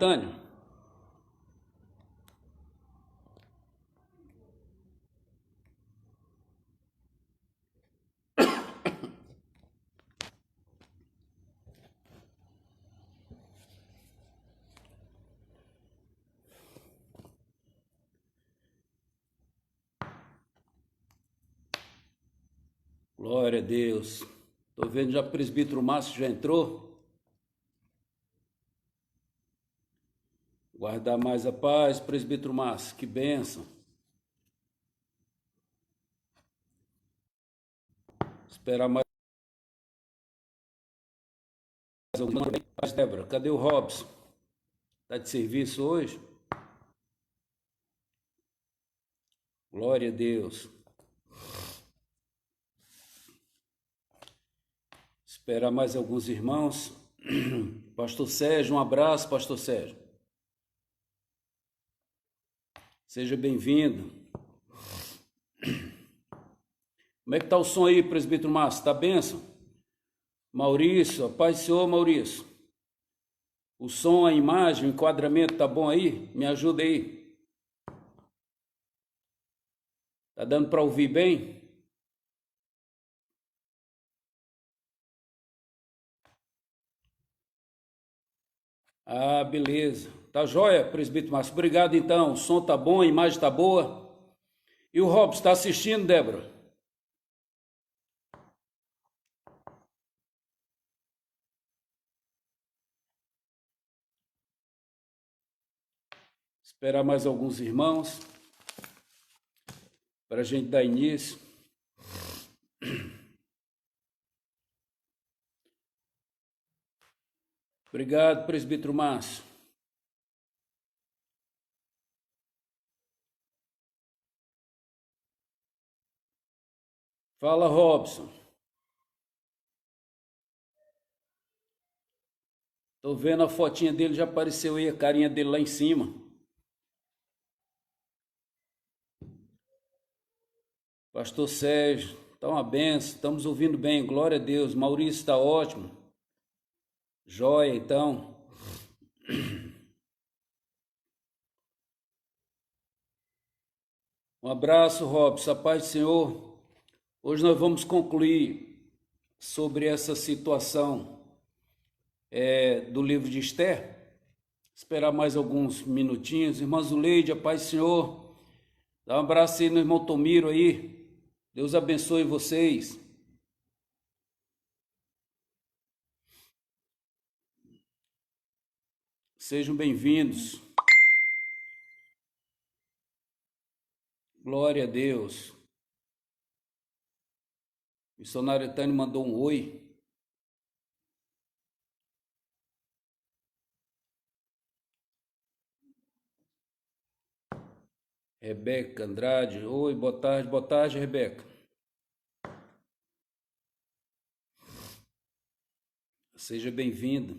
Antânio? Glória a Deus. Estou vendo já o presbítero Márcio já entrou. Guardar mais a paz, presbítero Márcio, que bênção. Esperar mais alguma coisa. Débora, cadê o Robson? Está de serviço hoje? Glória a Deus. Esperar mais alguns irmãos. Pastor Sérgio, um abraço, Pastor Sérgio. Seja bem-vindo. Como é que está o som aí, presbítero Márcio? Está bênção? Maurício, a paz do Senhor, Maurício. O som, a imagem, o enquadramento está bom aí? Me ajuda aí. Está dando para ouvir bem? Ah, beleza. Tá jóia, presbítero Márcio. Obrigado, então. O som tá bom, a imagem tá boa. E o Robson, está assistindo, Débora? Esperar mais alguns irmãos para a gente dar início. Obrigado, presbítero Márcio. Fala, Robson. Tô vendo a fotinha dele, já apareceu aí a carinha dele lá em cima. Pastor Sérgio, tá uma benção, estamos ouvindo bem, glória a Deus. Maurício está ótimo. Jóia, então. Um abraço, Robson, a paz do Senhor. Hoje nós vamos concluir sobre essa situação do livro de Esther. Esperar mais alguns minutinhos. Irmã Zuleide, a paz do Senhor. Dá um abraço aí no irmão Tomiro aí. Deus abençoe vocês. Sejam bem-vindos. Glória a Deus. O missionário Tânia mandou um oi. Rebeca Andrade, oi, boa tarde, Rebeca. Seja bem-vinda.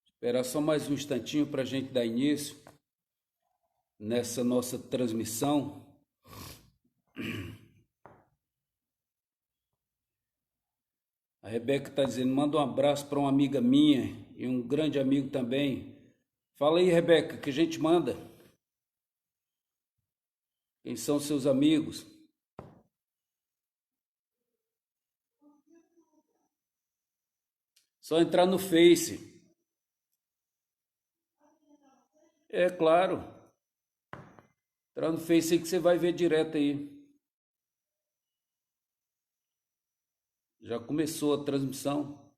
Esperar só mais um instantinho para a gente dar início nessa nossa transmissão. A Rebeca está dizendo, manda um abraço para uma amiga minha e um grande amigo também. Fala aí, Rebeca, que a gente manda. Quem são seus amigos? Só entrar no Face. É claro. Entrar no Face aí que você vai ver direto aí. Já começou a transmissão.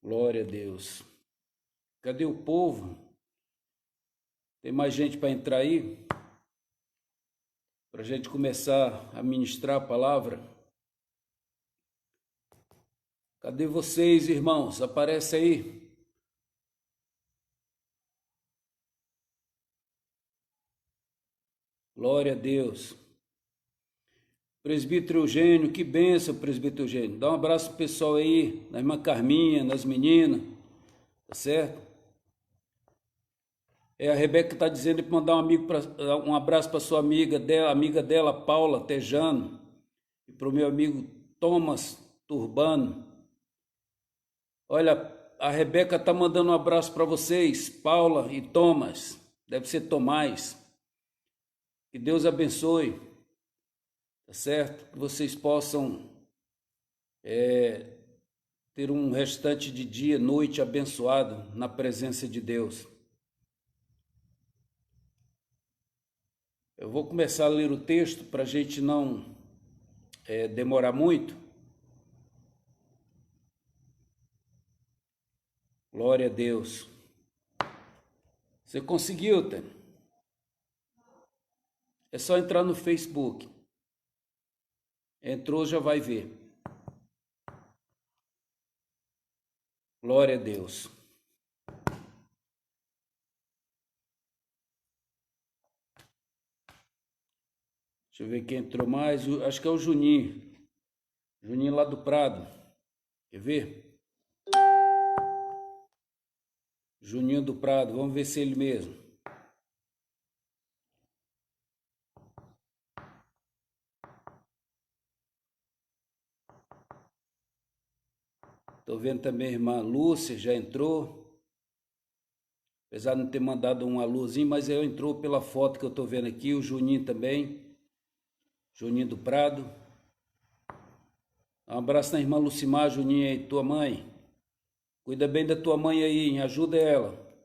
Glória a Deus. Cadê o povo? Tem mais gente para entrar aí? Para a gente começar a ministrar a palavra. Cadê vocês, irmãos? Aparece aí. Glória a Deus. Presbítero Eugênio, que bênção, presbítero Eugênio. Dá um abraço pro pessoal aí, na irmã Carminha, nas meninas, tá certo? A Rebeca está dizendo para mandar um abraço para sua amiga dela, Paula Tejano, e para o meu amigo Thomas Turbano. Olha, a Rebeca está mandando um abraço para vocês, Paula e Thomas, deve ser Tomás. Que Deus abençoe, tá certo? Que vocês possam ter um restante de dia, noite abençoado na presença de Deus. Eu vou começar a ler o texto para a gente não demorar muito. Glória a Deus. Você conseguiu, Té? É só entrar no Facebook. Entrou, já vai ver. Glória a Deus. Deixa eu ver quem entrou mais. Acho que é o Juninho. Juninho lá do Prado. Quer ver? Juninho do Prado. Vamos ver se é ele mesmo. Estou vendo também a irmã Lúcia, já entrou. Apesar de não ter mandado um alôzinho, mas ela entrou pela foto que eu estou vendo aqui. O Juninho também. Juninho do Prado. Um abraço na irmã Lucimar, Juninho aí, tua mãe. Cuida bem da tua mãe aí, hein? Ajuda ela.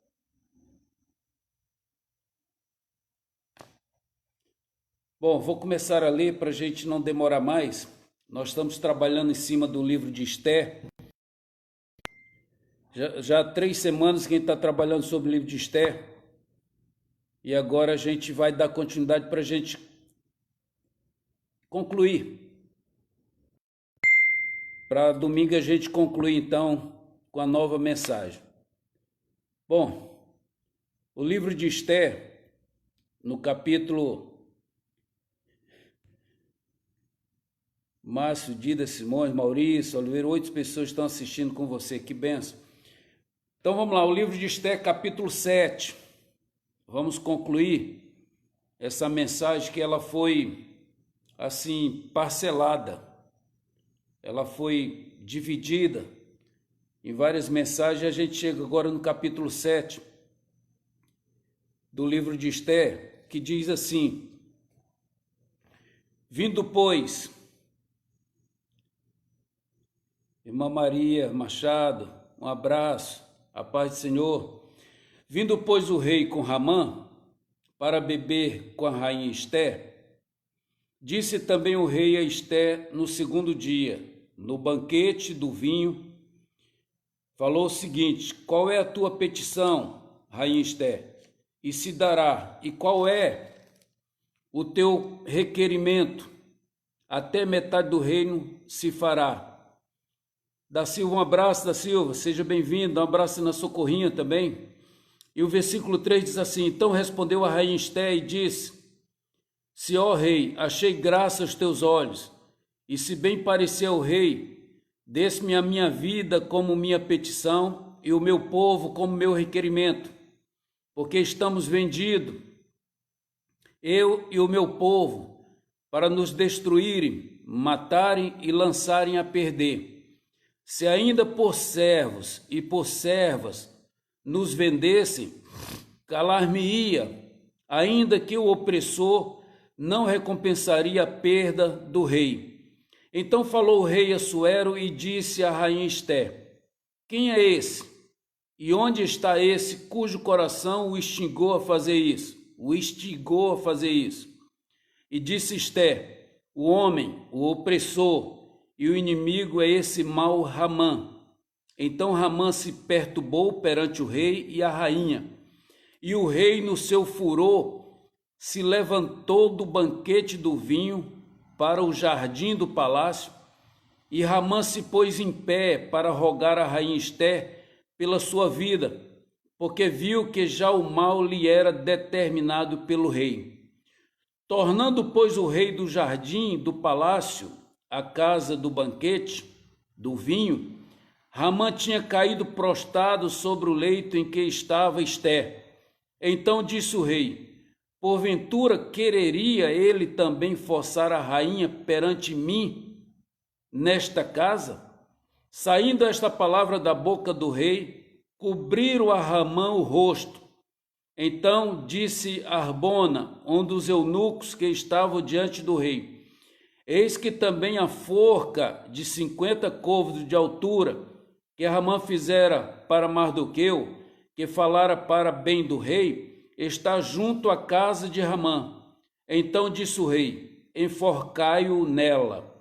Bom, vou começar a ler para a gente não demorar mais. Nós estamos trabalhando em cima do livro de Esther. Já há 3 semanas que a gente está trabalhando sobre o livro de Esther. E agora a gente vai dar continuidade para a gente concluir. Para domingo a gente concluir então com a nova mensagem. Bom, o livro de Esther, no capítulo... Márcio, Dida, Simões, Maurício, Oliveira, 8 pessoas estão assistindo com você, que benção. Então vamos lá, o livro de Esther, capítulo 7. Vamos concluir essa mensagem que ela foi, assim, parcelada. Ela foi dividida em várias mensagens. A gente chega agora no capítulo 7 do livro de Esther, que diz assim: vindo, pois, irmã Maria Machado, um abraço, a paz do Senhor. Vindo, pois, o rei com Ramã para beber com a rainha Esther, disse também o rei a Esther no segundo dia, no banquete do vinho, falou o seguinte: qual é a tua petição, rainha Esther? E se dará. E qual é o teu requerimento? Até metade do reino se fará. Da Silva, um abraço, da Silva, seja bem-vindo, um abraço na Socorrinha também. E o versículo 3 diz assim: então respondeu a rainha Esther e disse: se, ó rei, achei graça aos teus olhos, e se bem parecer ao rei, desse-me a minha vida como minha petição, e o meu povo como meu requerimento, porque estamos vendidos, eu e o meu povo, para nos destruírem, matarem e lançarem a perder. Se ainda por servos e por servas nos vendessem, calar-me-ia, ainda que o opressor não recompensaria a perda do rei. Então falou o rei Assuero e disse à rainha Esther: quem é esse? E onde está esse cujo coração o instigou a fazer isso? E disse Esther: o homem, o opressor, e o inimigo é esse mau Ramã. Então Ramã se perturbou perante o rei e a rainha. E o rei, no seu furor, se levantou do banquete do vinho para o jardim do palácio. E Ramã se pôs em pé para rogar a rainha Esther pela sua vida, porque viu que já o mal lhe era determinado pelo rei. Tornando, pois, o rei do jardim do palácio a casa do banquete, do vinho, Ramã tinha caído prostrado sobre o leito em que estava Esther. Então disse o rei: porventura quereria ele também forçar a rainha perante mim nesta casa? Saindo esta palavra da boca do rei, cobriram a Ramã o rosto. Então disse Arbona, um dos eunucos que estavam diante do rei: eis que também a forca de 50 côvados de altura, que Ramã fizera para Mardoqueu, que falara para bem do rei, está junto à casa de Ramã. Então disse o rei: enforcai-o nela.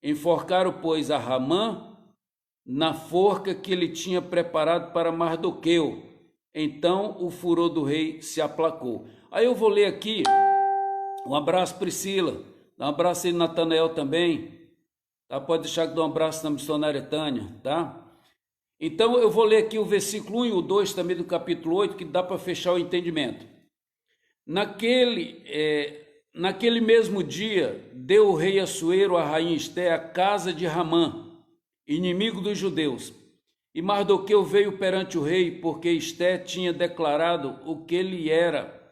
Enforcaram, pois, a Ramã na forca que ele tinha preparado para Mardoqueu. Então o furor do rei se aplacou. Aí eu vou ler aqui, um abraço Priscila, dá um abraço aí Natanael também, tá? Pode deixar que dá um abraço na missionária Tânia, tá? Então eu vou ler aqui o versículo 1 e o 2 também do capítulo 8, que dá para fechar o entendimento. Naquele mesmo dia, deu o rei Assuero à rainha Esté a casa de Ramã, inimigo dos judeus. E Mardoqueu veio perante o rei, porque Esté tinha declarado o que ele era.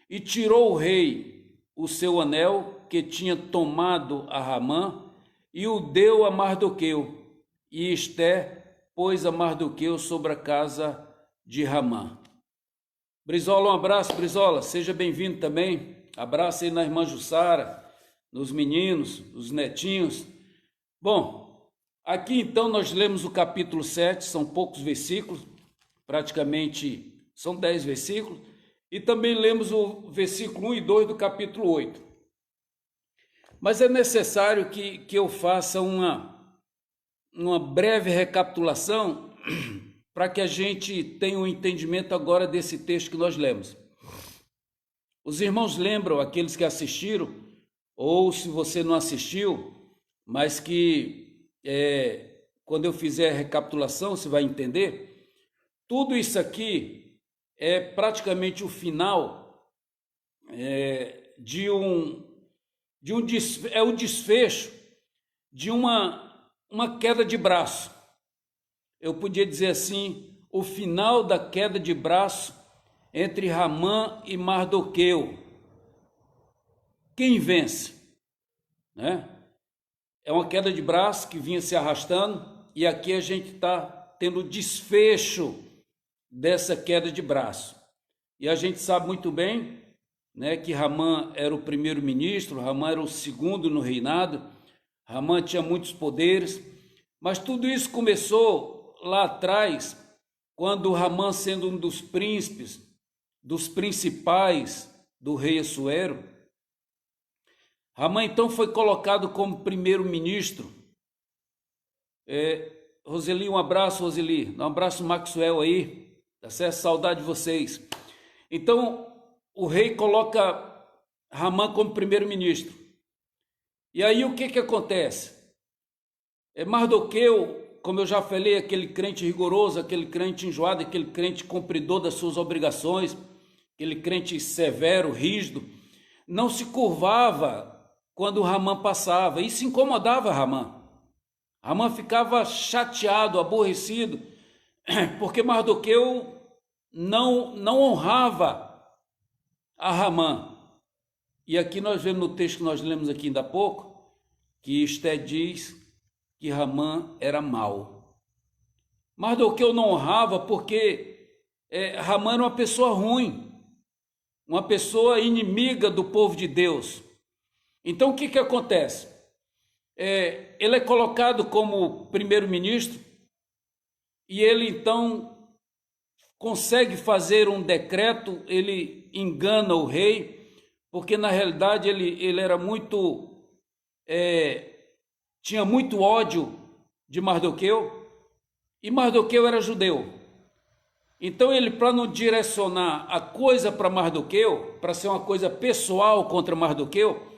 E tirou o rei o seu anel, que tinha tomado a Ramã, e o deu a Mardoqueu. E Esté pôs a Mardoqueu sobre a casa de Ramã. Brizola, um abraço, Brizola, seja bem-vindo também. Abraço aí na irmã Jussara, nos meninos, os netinhos. Bom, aqui então nós lemos o capítulo 7, são poucos versículos, praticamente são 10 versículos, e também lemos o versículo 1 e 2 do capítulo 8. Mas é necessário que eu faça uma breve recapitulação para que a gente tenha um entendimento agora desse texto que nós lemos. Os irmãos lembram, aqueles que assistiram, ou se você não assistiu, mas que quando eu fizer a recapitulação você vai entender, tudo isso aqui é praticamente o final o desfecho de uma queda de braço. Eu podia dizer assim, o final da queda de braço entre Ramã e Mardoqueu. Quem vence? Né? É uma queda de braço que vinha se arrastando, e aqui a gente está tendo o desfecho dessa queda de braço. E a gente sabe muito bem, né, que Ramã era o primeiro-ministro, Ramã era o segundo no reinado, Ramã tinha muitos poderes, mas tudo isso começou lá atrás, quando Ramã, sendo um dos príncipes, dos principais do rei Assuero, Ramã então foi colocado como primeiro-ministro. Roseli, um abraço, Roseli, um abraço Maxwell aí, tá certo? Saudade de vocês. Então o rei coloca Ramã como primeiro-ministro. E aí o que acontece? Mardoqueu, como eu já falei, aquele crente rigoroso, aquele crente enjoado, aquele crente cumpridor das suas obrigações, aquele crente severo, rígido, não se curvava quando Ramã passava. Isso incomodava Ramã. Ramã ficava chateado, aborrecido, porque Mardoqueu não honrava a Ramã. E aqui nós vemos no texto que nós lemos aqui ainda há pouco, que Esté diz que Ramã era mau. Mardoqueu não honrava porque Ramã era uma pessoa ruim, uma pessoa inimiga do povo de Deus. Então o que acontece? Ele é colocado como primeiro-ministro e ele então consegue fazer um decreto, ele engana o rei, porque na realidade ele era muito... tinha muito ódio de Mardoqueu, e Mardoqueu era judeu. Então ele, para não direcionar a coisa para Mardoqueu, para ser uma coisa pessoal contra Mardoqueu,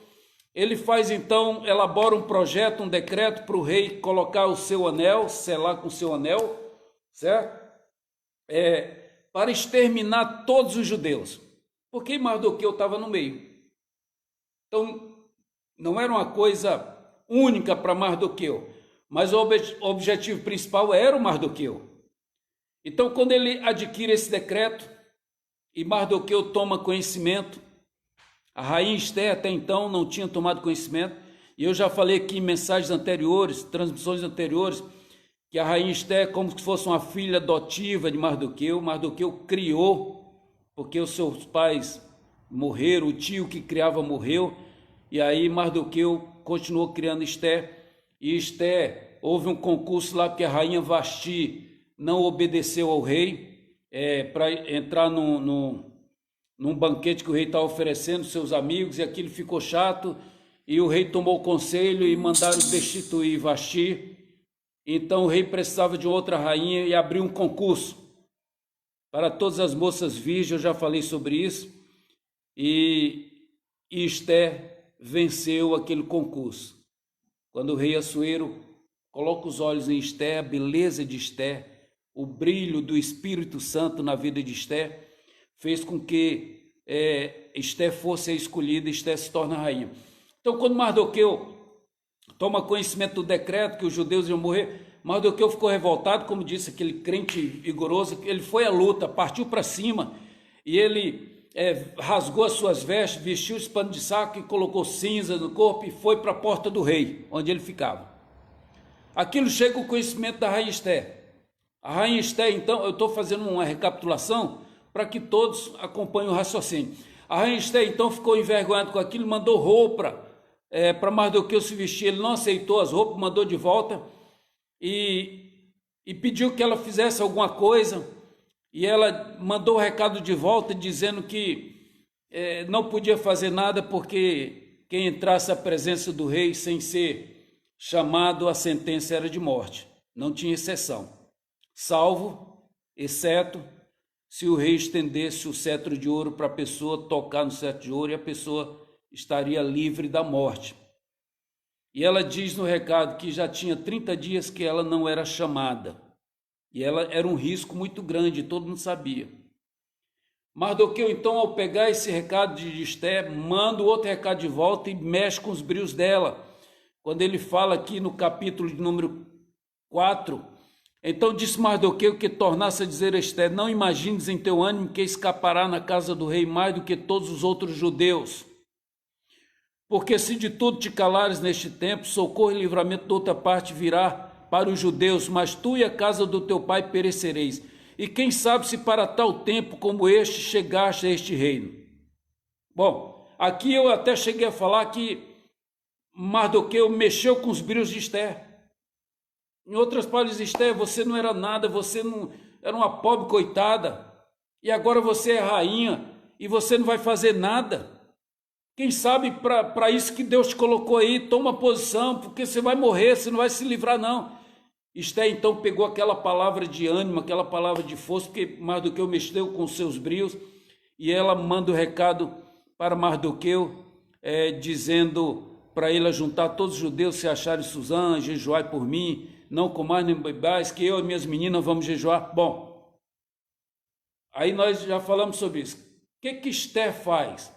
ele faz então, elabora um projeto, um decreto para o rei colocar o seu anel, selar com o seu anel, certo? Para exterminar todos os judeus, porque Mardoqueu estava no meio. Então não era uma coisa única para Mardoqueu, mas o objetivo principal era o Mardoqueu. Então, quando ele adquire esse decreto e Mardoqueu toma conhecimento, a rainha Esther até então não tinha tomado conhecimento, e eu já falei aqui em mensagens anteriores, transmissões anteriores, que a rainha Esther é como se fosse uma filha adotiva de Mardoqueu. Mardoqueu criou, porque os seus pais morreram, o tio que criava morreu, e aí Mardoqueu continuou criando Esther, e Esther, houve um concurso lá porque a rainha Vasti não obedeceu ao rei, para entrar num banquete que o rei estava oferecendo seus amigos, e aquilo ficou chato, e o rei tomou conselho e mandaram destituir Vasti. Então o rei precisava de outra rainha e abriu um concurso para todas as moças virgens. Eu já falei sobre isso, e Esther venceu aquele concurso. Quando o rei Assuero coloca os olhos em Esther, a beleza de Esther, o brilho do Espírito Santo na vida de Esther, fez com que Esther fosse a escolhida, Esther se torna rainha. Então, quando Mardoqueu toma conhecimento do decreto que os judeus iam morrer, Mardoqueu ficou revoltado, como disse aquele crente vigoroso, ele foi à luta, partiu para cima, e ele rasgou as suas vestes, vestiu esse pano de saco e colocou cinza no corpo e foi para a porta do rei, onde ele ficava. Aquilo chega ao conhecimento da rainha Esther. A rainha Esther, então, eu estou fazendo uma recapitulação para que todos acompanhem o raciocínio. A rainha Esther, então, ficou envergonhada com aquilo, mandou roupa para Mardoqueu se vestir. Ele não aceitou as roupas, mandou de volta e pediu que ela fizesse alguma coisa, e ela mandou o recado de volta dizendo que não podia fazer nada porque quem entrasse à presença do rei sem ser chamado, a sentença era de morte, não tinha exceção, salvo, exceto, se o rei estendesse o cetro de ouro para a pessoa tocar no cetro de ouro, e a pessoa estaria livre da morte. E ela diz no recado que já tinha 30 dias que ela não era chamada, e ela era um risco muito grande, todo mundo sabia. Mardoqueu, então, ao pegar esse recado de Esther, manda o outro recado de volta e mexe com os brios dela. Quando ele fala aqui no capítulo de número 4, então disse Mardoqueu que tornasse a dizer a Esther: não imagines em teu ânimo que escapará na casa do rei mais do que todos os outros judeus. Porque se de tudo te calares neste tempo, socorro e livramento de outra parte virá para os judeus, mas tu e a casa do teu pai perecereis. E quem sabe se para tal tempo como este chegaste a este reino. Bom, aqui eu até cheguei a falar que Mardoqueu mexeu com os brios de Esther. Em outras palavras, Esther, você não era nada, você não era uma pobre coitada, e agora você é rainha e você não vai fazer nada. Quem sabe para isso que Deus te colocou aí, toma posição, porque você vai morrer, você não vai se livrar não. Esther então pegou aquela palavra de ânimo, aquela palavra de força, porque Mardoqueu mexeu com os seus brios, e ela manda o recado para Mardoqueu, dizendo para ele juntar todos os judeus, se acharem Suzã, jejuai por mim, não comais nem bebais, que eu e minhas meninas vamos jejuar. Bom, aí nós já falamos sobre isso. O que Esther faz?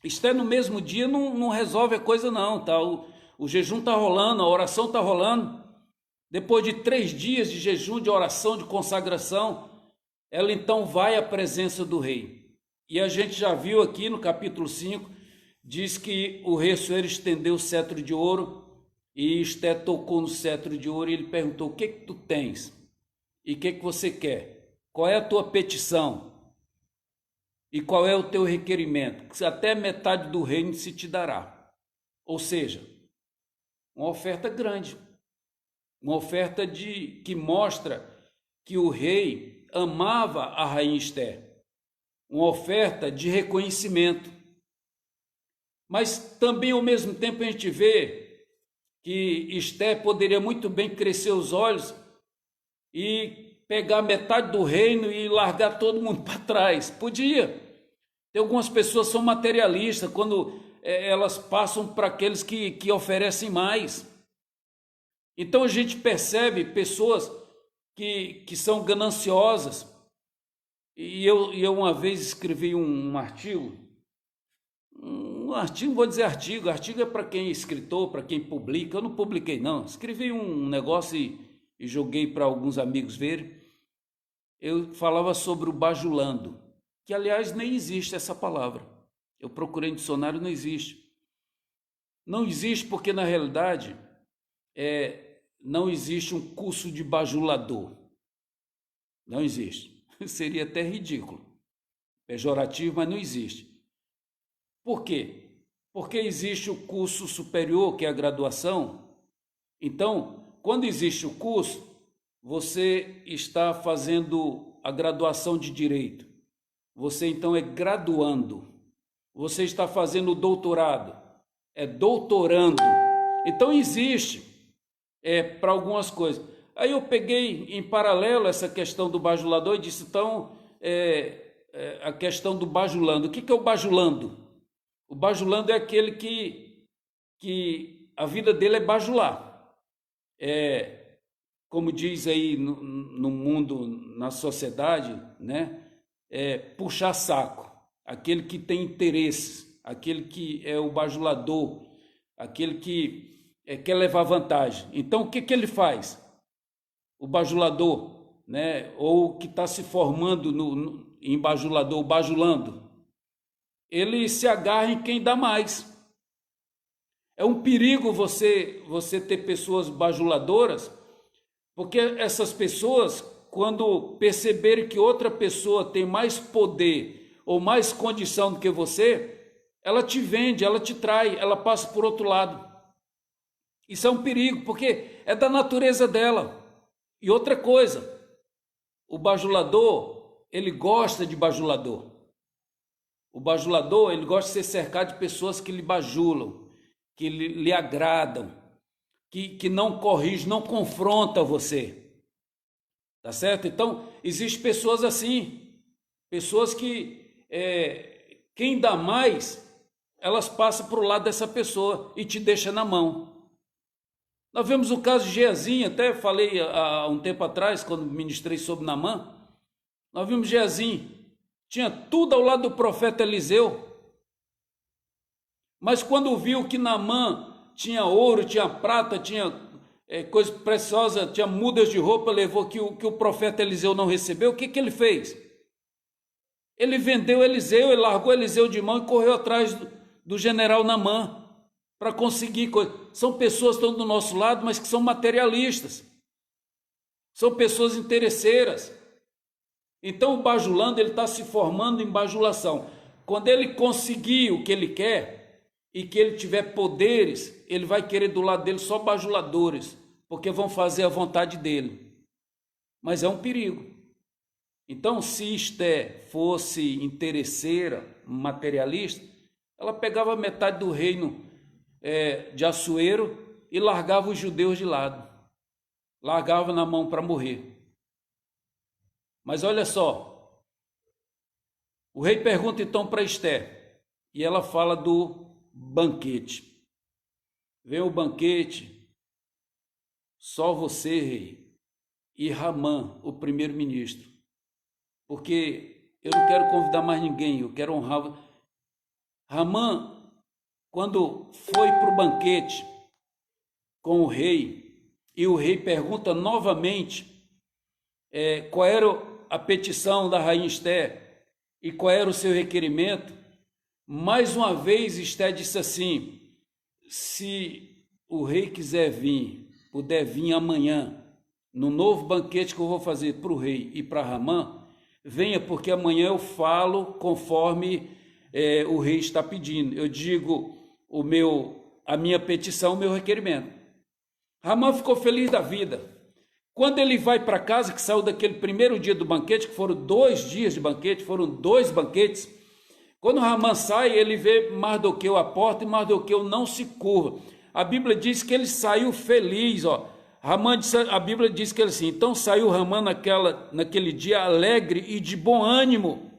Esther no mesmo dia não resolve a coisa não, tá? O jejum está rolando, a oração está rolando. Depois de 3 dias de jejum, de oração, de consagração, ela então vai à presença do rei. E a gente já viu aqui no capítulo 5, diz que o rei Assuero estendeu o cetro de ouro, e Esther tocou no cetro de ouro, e ele perguntou: o que tu tens? E o que você quer? Qual é a tua petição? E qual é o teu requerimento? Que até metade do reino se te dará. Ou seja, uma oferta grande. Uma oferta que mostra que o rei amava a rainha Esther. Uma oferta de reconhecimento. Mas também ao mesmo tempo a gente vê que Esther poderia muito bem crescer os olhos e pegar metade do reino e largar todo mundo para trás. Podia. Tem algumas pessoas que são materialistas quando elas passam para aqueles que oferecem mais. Então a gente percebe pessoas que são gananciosas. E eu uma vez escrevi um artigo, vou dizer artigo é para quem é escritor, para quem publica. Eu não publiquei não, escrevi um negócio e joguei para alguns amigos verem. eu falava sobre o bajulando, que aliás nem existe essa palavra. Eu procurei no dicionário, não existe. Não existe porque na realidade não existe um curso de bajulador. Não existe. Seria até ridículo, pejorativo, mas não existe. Por quê? Porque existe o curso superior, que é a graduação. Então, quando existe o curso, você está fazendo a graduação de direito. Você então é graduando. Você está fazendo o doutorado. É doutorando. Então existe para algumas coisas. Aí eu peguei em paralelo essa questão do bajulador e disse, então, a questão do bajulando. O que é o bajulando? O bajulando é aquele que a vida dele é bajular. Como diz aí no mundo, na sociedade, né? Puxar saco. Aquele que tem interesses, aquele que é o bajulador, aquele que quer levar vantagem. Então, o que ele faz? O bajulador, né? Ou que está se formando em bajulador, bajulando, ele se agarra em quem dá mais. É um perigo você ter pessoas bajuladoras, porque essas pessoas, quando perceberem que outra pessoa tem mais poder ou mais condição do que você, ela te vende, ela te trai, ela passa por outro lado. Isso é um perigo, porque é da natureza dela. E outra coisa, o bajulador, ele gosta de bajulador. O bajulador, ele gosta de ser cercado de pessoas que lhe bajulam, que lhe agradam, que não corrigem, não confrontam você. Tá certo? Então, existem pessoas assim, pessoas que quem dá mais, elas passam para o lado dessa pessoa e te deixa na mão. Nós vemos o caso de Geazi, até falei há um tempo atrás, quando ministrei sobre Naamã, nós vimos Geazi, tinha tudo ao lado do profeta Eliseu, mas quando viu que Naamã tinha ouro, tinha prata, tinha coisa preciosa, tinha mudas de roupa, levou que o profeta Eliseu não recebeu, o que ele fez? Ele vendeu Eliseu, ele largou Eliseu de mão e correu atrás do general Naamã para conseguir coisa. São pessoas que estão do nosso lado, mas que são materialistas. São pessoas interesseiras. Então o bajulando, ele está se formando em bajulação. Quando ele conseguir o que ele quer e que ele tiver poderes, ele vai querer do lado dele só bajuladores, porque vão fazer a vontade dele. Mas é um perigo. Então, se Esté fosse interesseira, materialista, ela pegava metade do reino de Assuero e largava os judeus de lado. Largava na mão para morrer. Mas olha só, o rei pergunta então para Esté, e ela fala do banquete. Vem o banquete, só você, rei, e Ramã, o primeiro-ministro, porque eu não quero convidar mais ninguém, eu quero honrar. Ramã, quando foi para o banquete com o rei, e o rei pergunta novamente qual era a petição da rainha Esté e qual era o seu requerimento, mais uma vez Esté disse assim, se o rei quiser vir, puder vir amanhã, no novo banquete que eu vou fazer para o rei e para Ramã, venha, porque amanhã eu falo conforme o rei está pedindo. Eu digo a minha petição, o meu requerimento. Ramã ficou feliz da vida. Quando ele vai para casa, que saiu daquele primeiro dia do banquete, que foram 2 dias de banquete, foram 2 banquetes, quando Ramã sai, ele vê Mardoqueu à porta e Mardoqueu não se curva. A Bíblia diz que ele saiu feliz, ó. A Bíblia diz que ele assim, então saiu Ramã naquele dia alegre e de bom ânimo.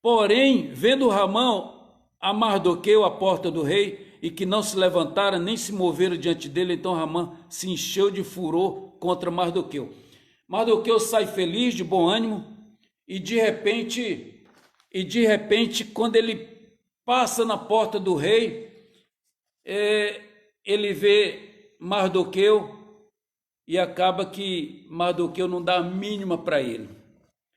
Porém, vendo Ramã a Mardoqueu à porta do rei, e que não se levantaram nem se moveram diante dele, então Ramã se encheu de furor contra Mardoqueu. Mardoqueu sai feliz, de bom ânimo, e de repente, quando ele passa na porta do rei, ele vê Mardoqueu e acaba que Mardoqueu não dá a mínima para ele.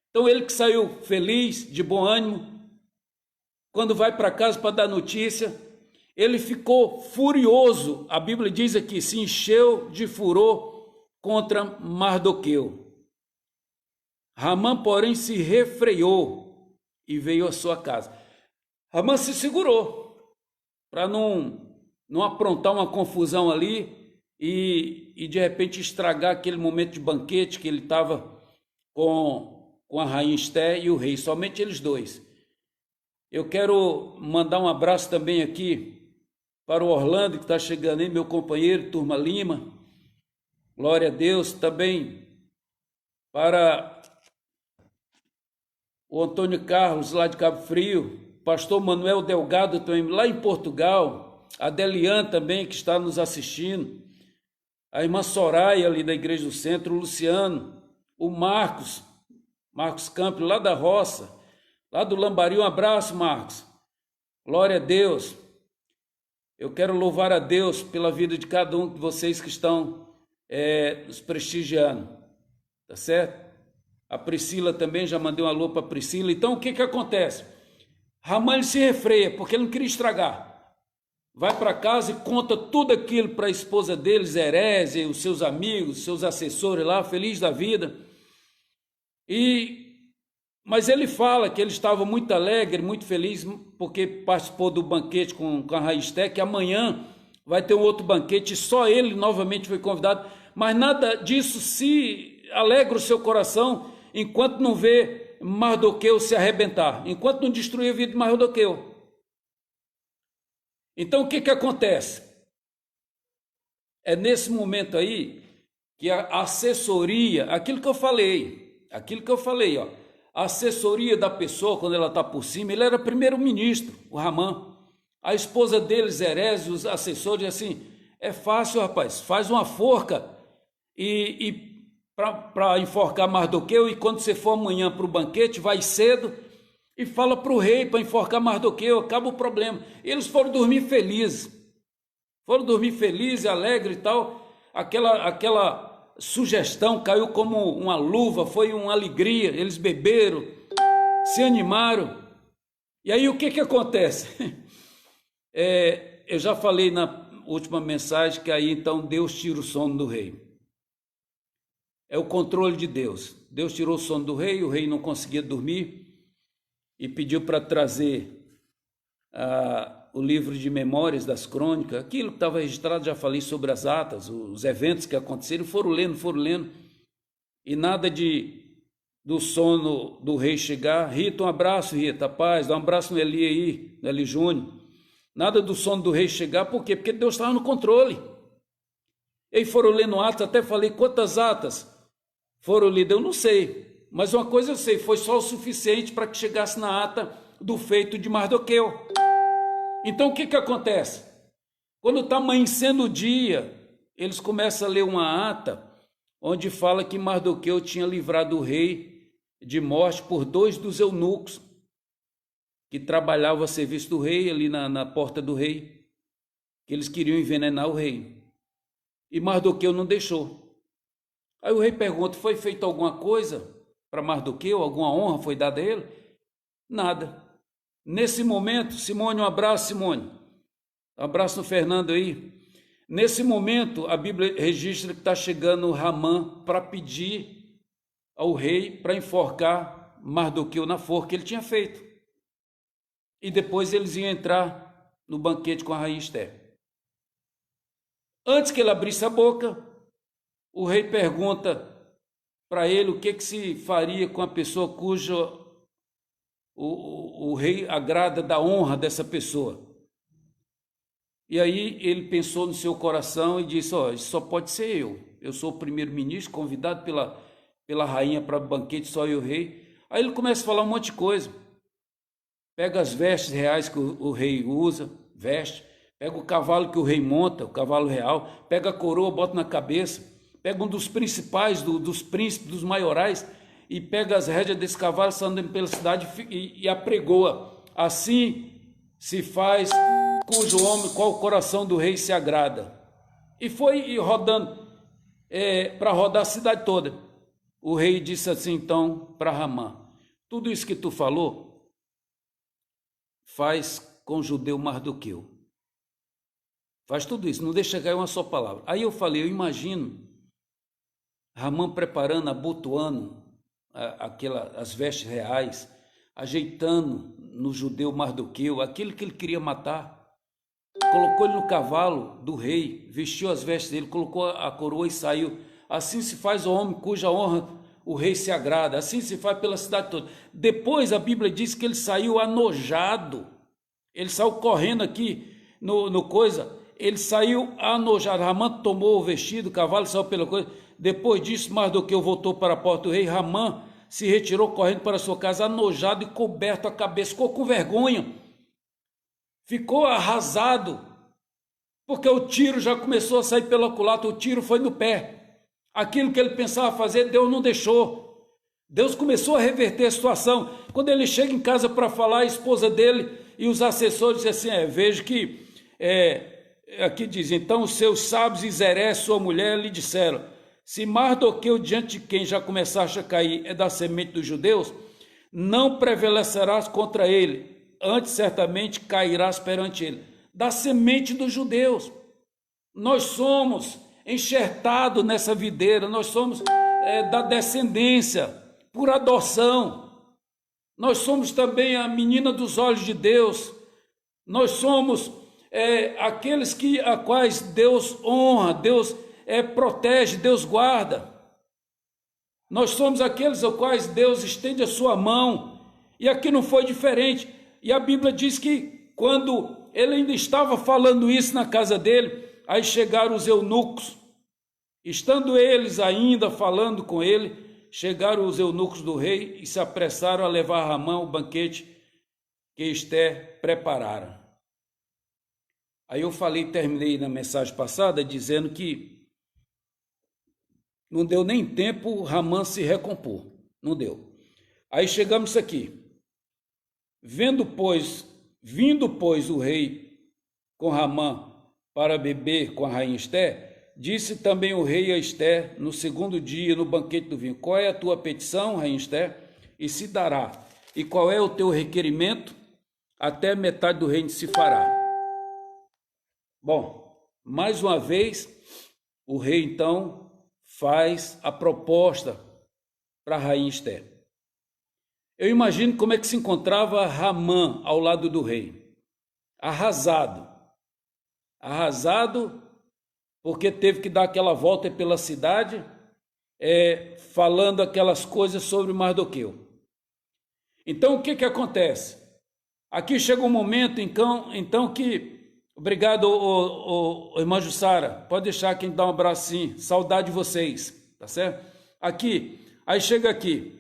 Então ele que saiu feliz, de bom ânimo, quando vai para casa para dar notícia, ele ficou furioso. A Bíblia diz aqui, se encheu de furor contra Mardoqueu. Ramã, porém, se refreou e veio à sua casa. Ramã se segurou para não aprontar uma confusão ali e de repente estragar aquele momento de banquete que ele estava com a rainha Esté e o rei, somente eles dois. Eu quero mandar um abraço também aqui para o Orlando, que está chegando aí, meu companheiro, Turma Lima. Glória a Deus. Também para o Antônio Carlos, lá de Cabo Frio. Pastor Manuel Delgado, também lá em Portugal. A Delian também, que está nos assistindo. A irmã Soraya, ali da Igreja do Centro. O Luciano. O Marcos Campos, lá da roça. Lá do Lambari, um abraço, Marcos. Glória a Deus. Eu quero louvar a Deus pela vida de cada um de vocês que estão nos prestigiando. Tá certo? A Priscila também, já mandei um alô para a Priscila. Então, o que acontece? Ramã se refreia, porque ele não queria estragar. Vai para casa e conta tudo aquilo para a esposa dele, Zerese, os seus amigos, seus assessores lá, feliz da vida. Mas ele fala que ele estava muito alegre, muito feliz, porque participou do banquete com a rainha Esté, que amanhã vai ter um outro banquete, e só ele novamente foi convidado, mas nada disso se alegra o seu coração enquanto não vê Mardoqueu se arrebentar, enquanto não destruir a vida de Mardoqueu. Então o que acontece? É nesse momento aí que a assessoria, aquilo que eu falei, ó, a assessoria da pessoa, quando ela está por cima, ele era primeiro-ministro, o Ramã. A esposa dele, Zerese, os assessores, assim, é fácil, rapaz, faz uma forca para enforcar Mardoqueu, e quando você for amanhã para o banquete, vai cedo e fala para o rei para enforcar Mardoqueu, acaba o problema. Eles foram dormir felizes, alegres e tal, aquela sugestão caiu como uma luva, foi uma alegria, eles beberam, se animaram. E aí o que acontece? Eu já falei na última mensagem que aí então Deus tira o sono do rei. É o controle de Deus. Deus tirou o sono do rei, o rei não conseguia dormir e pediu para trazer o livro de memórias das crônicas, aquilo que estava registrado, já falei sobre as atas, os eventos que aconteceram, foram lendo, e nada do sono do rei chegar. Rita, um abraço, Rita, paz, dá um abraço no Eli aí, no Eli Júnior. Nada do sono do rei chegar, por quê? Porque Deus estava no controle. E foram lendo atas, até falei, quantas atas foram lidas? Eu não sei, mas uma coisa eu sei, foi só o suficiente para que chegasse na ata do feito de Mardoqueu. Então o que acontece? Quando está amanhecendo o dia, eles começam a ler uma ata onde fala que Mardoqueu tinha livrado o rei de morte por 2 dos eunucos que trabalhavam a serviço do rei, ali na porta do rei, que eles queriam envenenar o rei. E Mardoqueu não deixou. Aí o rei pergunta, foi feita alguma coisa para Mardoqueu? Alguma honra foi dada a ele? Nada. Nesse momento, Simone, um abraço, Simone. Um abraço no Fernando aí. Nesse momento, a Bíblia registra que está chegando Ramã para pedir ao rei para enforcar Mardoqueu na forca que ele tinha feito. E depois eles iam entrar no banquete com a rainha Esté. Antes que ele abrisse a boca, o rei pergunta para ele o que se faria com a pessoa cuja o rei agrada da honra dessa pessoa. E aí ele pensou no seu coração e disse, isso só pode ser eu sou o primeiro-ministro, convidado pela rainha para o banquete, só eu e o rei. Aí ele começa a falar um monte de coisa, pega as vestes reais que o rei usa, veste, pega o cavalo que o rei monta, o cavalo real, pega a coroa, bota na cabeça, pega um dos principais, dos príncipes, dos maiorais, e pega as rédeas desse cavalo, andando pela cidade e apregoa. Assim se faz cujo homem, qual o coração do rei se agrada. E foi rodando. para rodar a cidade toda. O rei disse assim então para Ramã: tudo isso que tu falou, faz com o judeu Mardoqueu. Faz tudo isso, não deixa cair uma só palavra. Aí eu falei, eu imagino Ramã preparando, abotoando as vestes reais, ajeitando no judeu Mardoqueu, aquele que ele queria matar. Colocou ele no cavalo do rei, vestiu as vestes dele, colocou a coroa e saiu. Assim se faz o homem cuja honra o rei se agrada, assim se faz pela cidade toda. Depois a Bíblia diz que ele saiu anojado, ele saiu correndo aqui no coisa, ele saiu anojado. Ramã tomou o vestido, o cavalo saiu pela coisa. Depois disso, Mardoqueu voltou para a porta do rei. Ramã se retirou correndo para sua casa, anojado e coberto a cabeça, ficou com vergonha, ficou arrasado, porque o tiro já começou a sair pela culatra, o tiro foi no pé. Aquilo que ele pensava fazer, Deus não deixou. Deus começou a reverter a situação. Quando ele chega em casa para falar, a esposa dele e os assessores dizem assim, vejo que, aqui diz, então os seus sábios e Zeré, sua mulher, lhe disseram, se Mardoqueu, diante de quem já começaste a cair, é da semente dos judeus, não prevalecerás contra ele, antes certamente cairás perante ele. Da semente dos judeus. Nós somos enxertados nessa videira, nós somos da descendência, por adoção. Nós somos também a menina dos olhos de Deus. Nós somos aqueles a quais Deus honra, Deus protege, Deus guarda. Nós somos aqueles aos quais Deus estende a sua mão. E aqui não foi diferente. E a Bíblia diz que quando ele ainda estava falando isso na casa dele, aí chegaram os eunucos. Estando eles ainda falando com ele, chegaram os eunucos do rei e se apressaram a levar a Ramã o banquete que Ester preparara. Aí eu terminei na mensagem passada dizendo que não deu nem tempo Ramã se recompor, não deu. Aí chegamos aqui. Vindo, pois, o rei com Ramã para beber com a rainha Ester, disse também o rei a Ester no segundo dia, no banquete do vinho, qual é a tua petição, rainha Ester? E se dará. E qual é o teu requerimento? Até metade do reino se fará. Bom, mais uma vez, o rei então faz a proposta para a rainha Ester. Eu imagino como é que se encontrava Ramã ao lado do rei. Arrasado porque teve que dar aquela volta pela cidade, falando aquelas coisas sobre Mardoqueu. Então o que acontece? Aqui chega um momento então que, obrigado irmã Jussara, pode deixar quem dá um abracinho, saudade de vocês, tá certo? Aí chega aqui,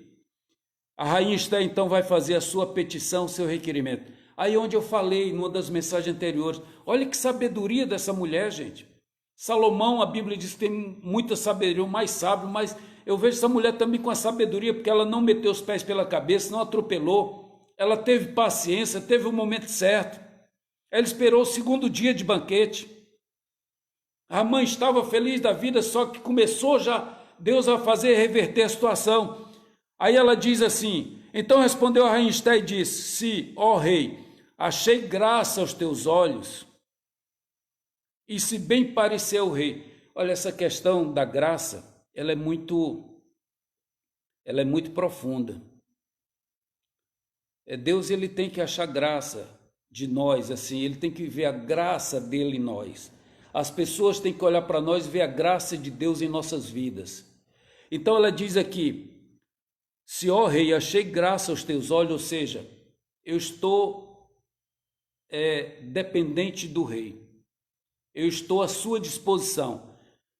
a rainha Ester então vai fazer a sua petição, seu requerimento. Aí onde eu falei, numa das mensagens anteriores, olha que sabedoria dessa mulher, gente. Salomão, a Bíblia diz que tem muita sabedoria, o mais sábio, mas eu vejo essa mulher também com a sabedoria, porque ela não meteu os pés pela cabeça, não atropelou, ela teve paciência, teve o momento certo. Ela esperou o segundo dia de banquete. A mãe estava feliz da vida, só que começou já Deus a fazer reverter a situação. Aí ela diz assim, então respondeu a rainha Ester e disse, se, ó rei, achei graça aos teus olhos, e se bem parecer ao rei. Olha, essa questão da graça, ela é muito profunda. Deus, ele tem que achar graça de nós, assim, ele tem que ver a graça dele em nós. As pessoas têm que olhar para nós e ver a graça de Deus em nossas vidas. Então ela diz aqui, se, ó rei, achei graça aos teus olhos, ou seja, eu estou dependente do rei. Eu estou à sua disposição.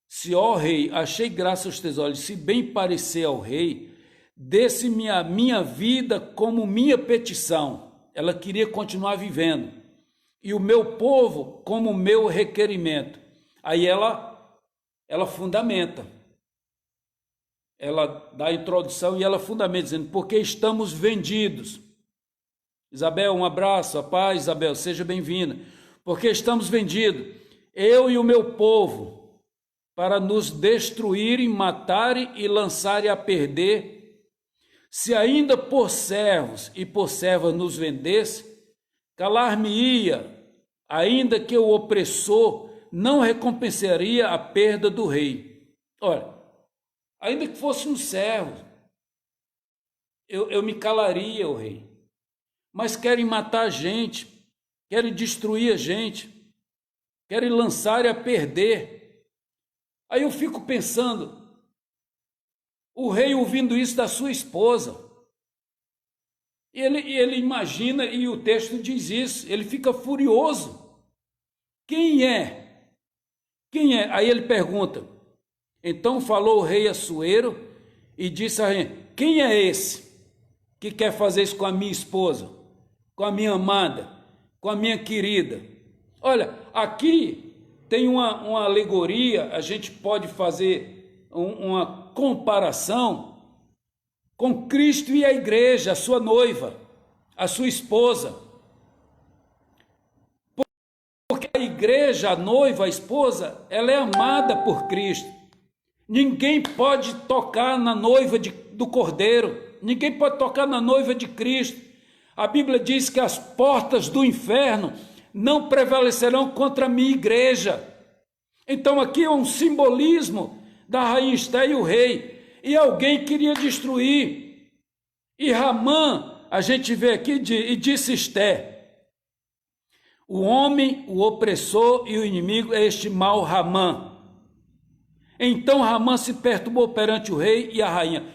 Se, ó rei, achei graça aos teus olhos, se bem parecer ao rei, desse-me a minha vida como minha petição. Ela queria continuar vivendo. E o meu povo como meu requerimento. Aí ela fundamenta. Ela dá a introdução e ela fundamenta, dizendo, porque estamos vendidos. Isabel, um abraço, a paz, Isabel, seja bem-vinda. Porque estamos vendidos, eu e o meu povo, para nos destruírem, matarem e lançarem a perder. Se ainda por servos e por servas nos vendesse, calar-me-ia, ainda que o opressor não recompensaria a perda do rei. Olha, ainda que fôssemos servos, eu me calaria, o rei. Mas querem matar a gente, querem destruir a gente, querem lançar a perder. Aí eu fico pensando, o rei ouvindo isso da sua esposa, ele imagina, e o texto diz isso, ele fica furioso. Quem é? Quem é? Aí ele pergunta. Então falou o rei Assuero e disse a rainha: quem é esse que quer fazer isso com a minha esposa, com a minha amada, com a minha querida? Olha, aqui tem uma alegoria, a gente pode fazer uma comparação com Cristo e a igreja, a sua noiva, a sua esposa. Porque a igreja, a noiva, a esposa, ela é amada por Cristo. Ninguém pode tocar na noiva do Cordeiro, ninguém pode tocar na noiva de Cristo. A Bíblia diz que as portas do inferno não prevalecerão contra a minha igreja. Então aqui é um simbolismo da rainha Esté e o rei, e alguém queria destruir. E Ramã, a gente vê aqui, e disse Esté: o homem, o opressor e o inimigo é este mau Ramã. Então Ramã se perturbou perante o rei e a rainha.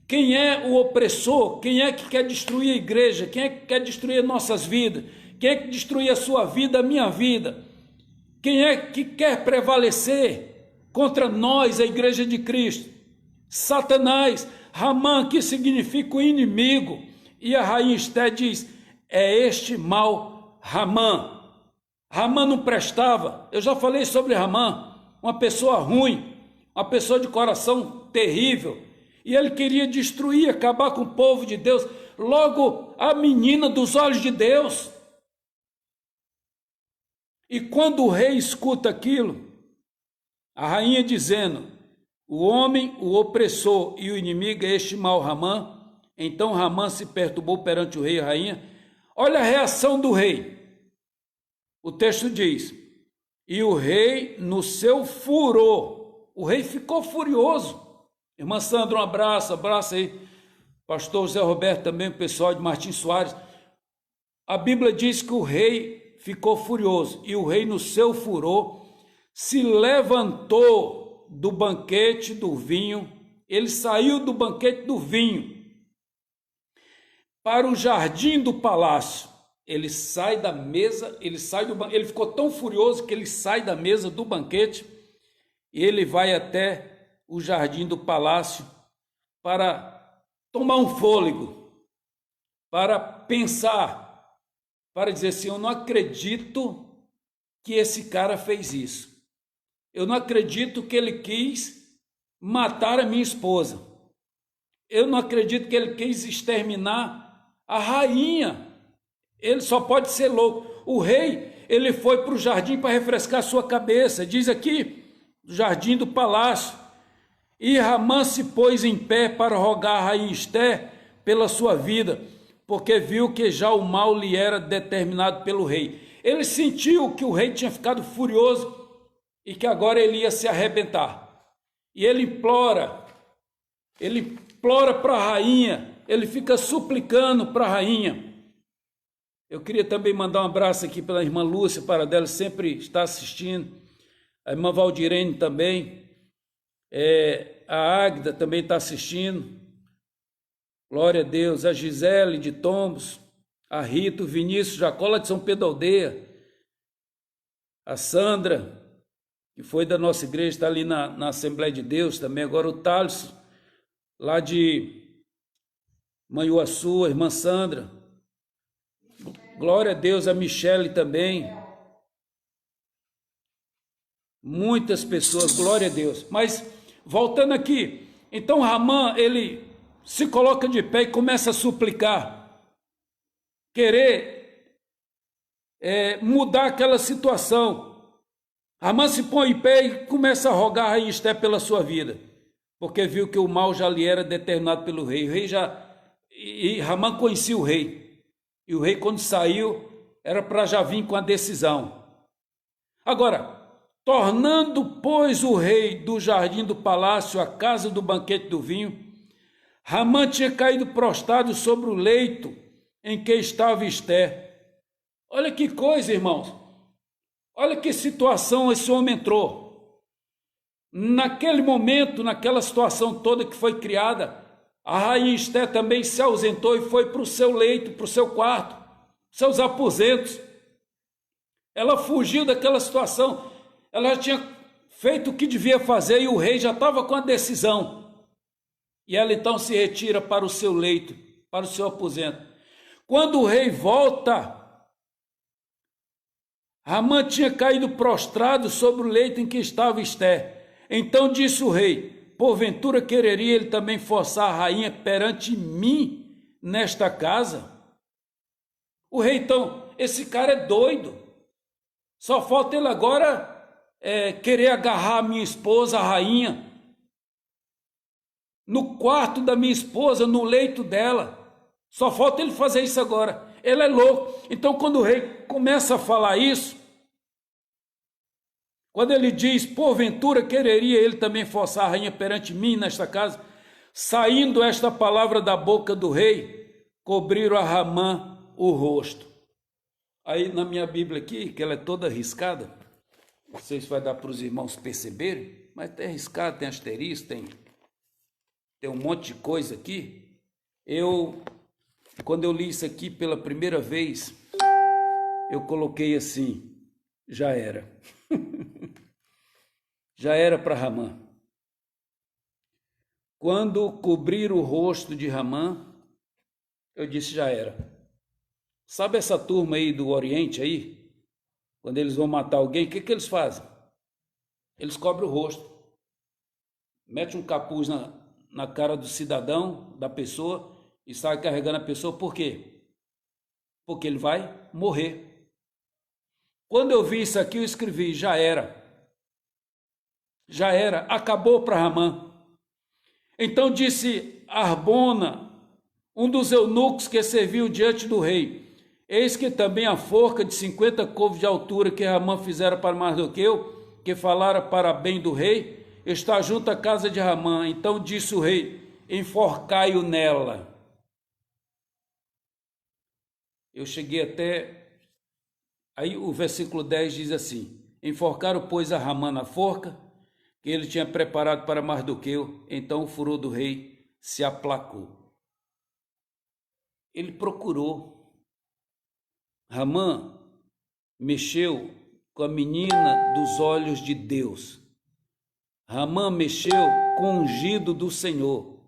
Quem é o opressor? Quem é que quer destruir a igreja? Quem é que quer destruir nossas vidas? Quem é que destruir a sua vida, a minha vida? Quem é que quer prevalecer contra nós, a igreja de Cristo? Satanás. Ramã, que significa o inimigo. E a rainha Esté diz: é este mau Ramã. Ramã não prestava. Eu já falei sobre Ramã, uma pessoa ruim, uma pessoa de coração terrível. E ele queria destruir, acabar com o povo de Deus. Logo, a menina dos olhos de Deus. E quando o rei escuta aquilo, a rainha dizendo: o homem, o opressor e o inimigo é este mau Ramã. Então Ramã se perturbou perante o rei e a rainha. Olha a reação do rei. O texto diz: e o rei, no seu furor, o rei ficou furioso. Irmã Sandra, um abraço aí. Pastor José Roberto também, o pessoal de Martins Soares. A Bíblia diz que o rei ficou furioso, e o rei, no seu furor, se levantou do banquete do vinho. Ele saiu do banquete do vinho para o jardim do palácio. Ele sai da mesa, ele ficou tão furioso que ele sai da mesa do banquete e ele vai até o jardim do palácio para tomar um fôlego, para pensar, para dizer assim: eu não acredito que esse cara fez isso. Eu não acredito que ele quis matar a minha esposa. Eu não acredito que ele quis exterminar a rainha. Ele só pode ser louco. O rei, ele foi para o jardim para refrescar sua cabeça. Diz aqui, jardim do palácio. E Ramã se pôs em pé para rogar a rainha Esté pela sua vida, porque viu que já o mal lhe era determinado pelo rei. Ele sentiu que o rei tinha ficado furioso e que agora ele ia se arrebentar. E ele implora para a rainha, ele fica suplicando para a rainha. Eu queria também mandar um abraço aqui pela irmã Lúcia, para dela sempre está assistindo, a irmã Valdirene também, a Águida também está assistindo, glória a Deus, a Gisele de Tombos, a Rita, o Vinícius Jacola de São Pedro Aldeia, a Sandra, que foi da nossa igreja, está ali na Assembleia de Deus também, agora o Thales, lá de Manhuaçu, a irmã Sandra, glória a Deus, a Michele também, muitas pessoas, glória a Deus. Mas voltando aqui, então Ramã, ele se coloca de pé e começa a suplicar, querer mudar aquela situação. Ramã se põe em pé e começa a rogar a rainha Esté pela sua vida, porque viu que o mal já lhe era determinado pelo rei. O rei e Ramã conhecia o rei, e o rei, quando saiu, era para já vir com a decisão. Agora, tornando, pois, o rei do jardim do palácio à casa do banquete do vinho, Ramã tinha caído prostrado sobre o leito em que estava Esté. Olha que coisa, irmãos. Olha que situação esse homem entrou. Naquele momento, naquela situação toda que foi criada, a rainha Esté também se ausentou e foi para o seu leito, para o seu quarto, seus aposentos. Ela fugiu daquela situação. Ela já tinha feito o que devia fazer e o rei já estava com a decisão. E ela então se retira para o seu leito, para o seu aposento. Quando o rei volta, Ramã tinha caído prostrado sobre o leito em que estava Esté. Então disse o rei: porventura quereria ele também forçar a rainha perante mim nesta casa? O rei então, esse cara é doido. Só falta ele agora querer agarrar a minha esposa, a rainha, no quarto da minha esposa, no leito dela. Só falta ele fazer isso agora. Ele é louco. Então, quando o rei começa a falar isso, quando ele diz, porventura quereria ele também forçar a rainha perante mim nesta casa, saindo esta palavra da boca do rei, cobriram a Ramã o rosto. Aí na minha Bíblia aqui, que ela é toda riscada, não sei se vai dar para os irmãos perceberem, mas tem riscado, tem asterisco, tem um monte de coisa aqui. Quando eu li isso aqui pela primeira vez, eu coloquei assim, já era. Já era para Ramã. Quando cobrir o rosto de Ramã, eu disse já era. Sabe essa turma aí do Oriente aí? Quando eles vão matar alguém, o que eles fazem? Eles cobrem o rosto. Mete um capuz na cara do cidadão, da pessoa, e sai carregando a pessoa. Por quê? Porque ele vai morrer. Quando eu vi isso aqui, eu escrevi, já era. Já era, acabou para Ramã. Então disse Arbona, um dos eunucos que serviu diante do rei, eis que também a forca de 50 côvados de altura que Ramã fizera para Mardoqueu, que falara para bem do rei, está junto à casa de Ramã. Então disse o rei, enforcai-o nela. Eu cheguei até... Aí o versículo 10 diz assim, enforcaram, pois, a Ramã na forca, que ele tinha preparado para Mardoqueu. Então o furor do rei se aplacou. Ele procurou. Ramã mexeu com a menina dos olhos de Deus. Ramã mexeu com o ungido do Senhor.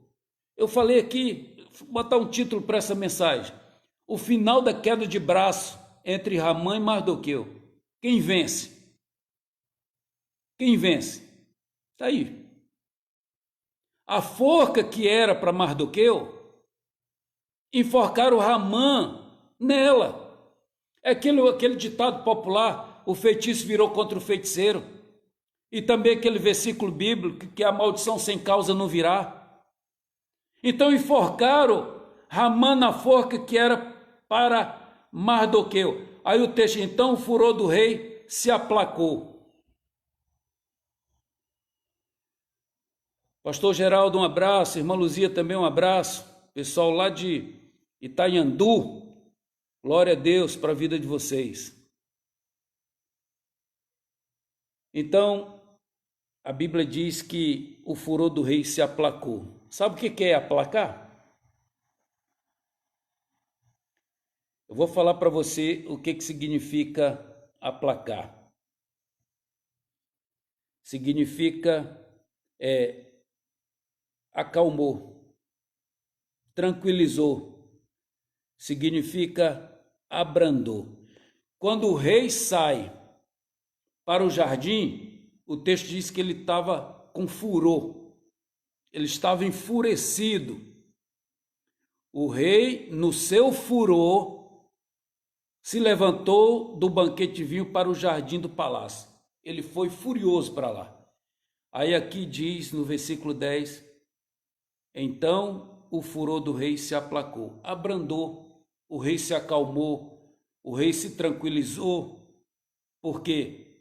Eu falei aqui, vou botar um título para essa mensagem. O final da queda de braço entre Ramã e Mardoqueu. Quem vence? Quem vence? Está aí. A forca que era para Mardoqueu, enforcaram Ramã nela. É aquele ditado popular, o feitiço virou contra o feiticeiro. E também aquele versículo bíblico, que a maldição sem causa não virá. Então enforcaram Ramã na forca que era para Mardoqueu. Aí o texto, então o furor do rei se aplacou. Pastor Geraldo, um abraço. Irmã Luzia, também um abraço. Pessoal lá de Itanhandu, glória a Deus para a vida de vocês. Então, a Bíblia diz que o furor do rei se aplacou. Sabe o que é aplacar? Eu vou falar para você o que significa aplacar. Significa acalmou, tranquilizou, significa abrandou. Quando o rei sai para o jardim, o texto diz que ele estava com furor, ele estava enfurecido. O rei, no seu furor, se levantou do banquete de vinho para o jardim do palácio. ele foi furioso para lá. Aí aqui diz no versículo 10, então o furor do rei se aplacou, abrandou, o rei se acalmou, o rei se tranquilizou, porque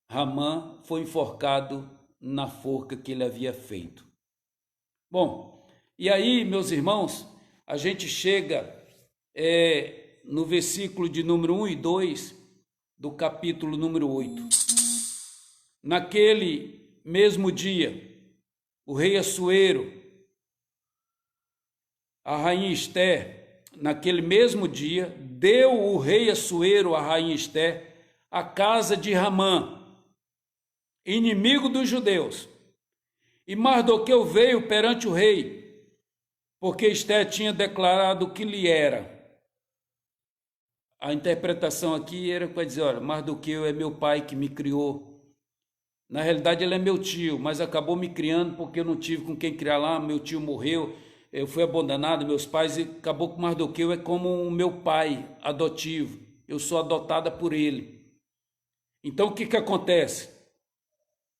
Ramã foi enforcado na forca que ele havia feito. Bom, e aí, meus irmãos, a gente chega no versículo de número 1 e 2 do capítulo número 8. Naquele mesmo dia, o rei Assuero, a rainha Esther, naquele mesmo dia, deu o rei Assuero, a rainha Esther, a casa de Ramã, inimigo dos judeus. E Mardoqueu veio perante o rei, porque Esther tinha declarado o que lhe era. A interpretação aqui era para dizer, olha, Mardoqueu é meu pai que me criou. Na realidade ele é meu tio, mas acabou me criando porque eu não tive com quem criar lá, meu tio morreu, eu fui abandonado, meus pais, e acabou que Mardoqueu é como o meu pai adotivo, eu sou adotada por ele. Então o que acontece?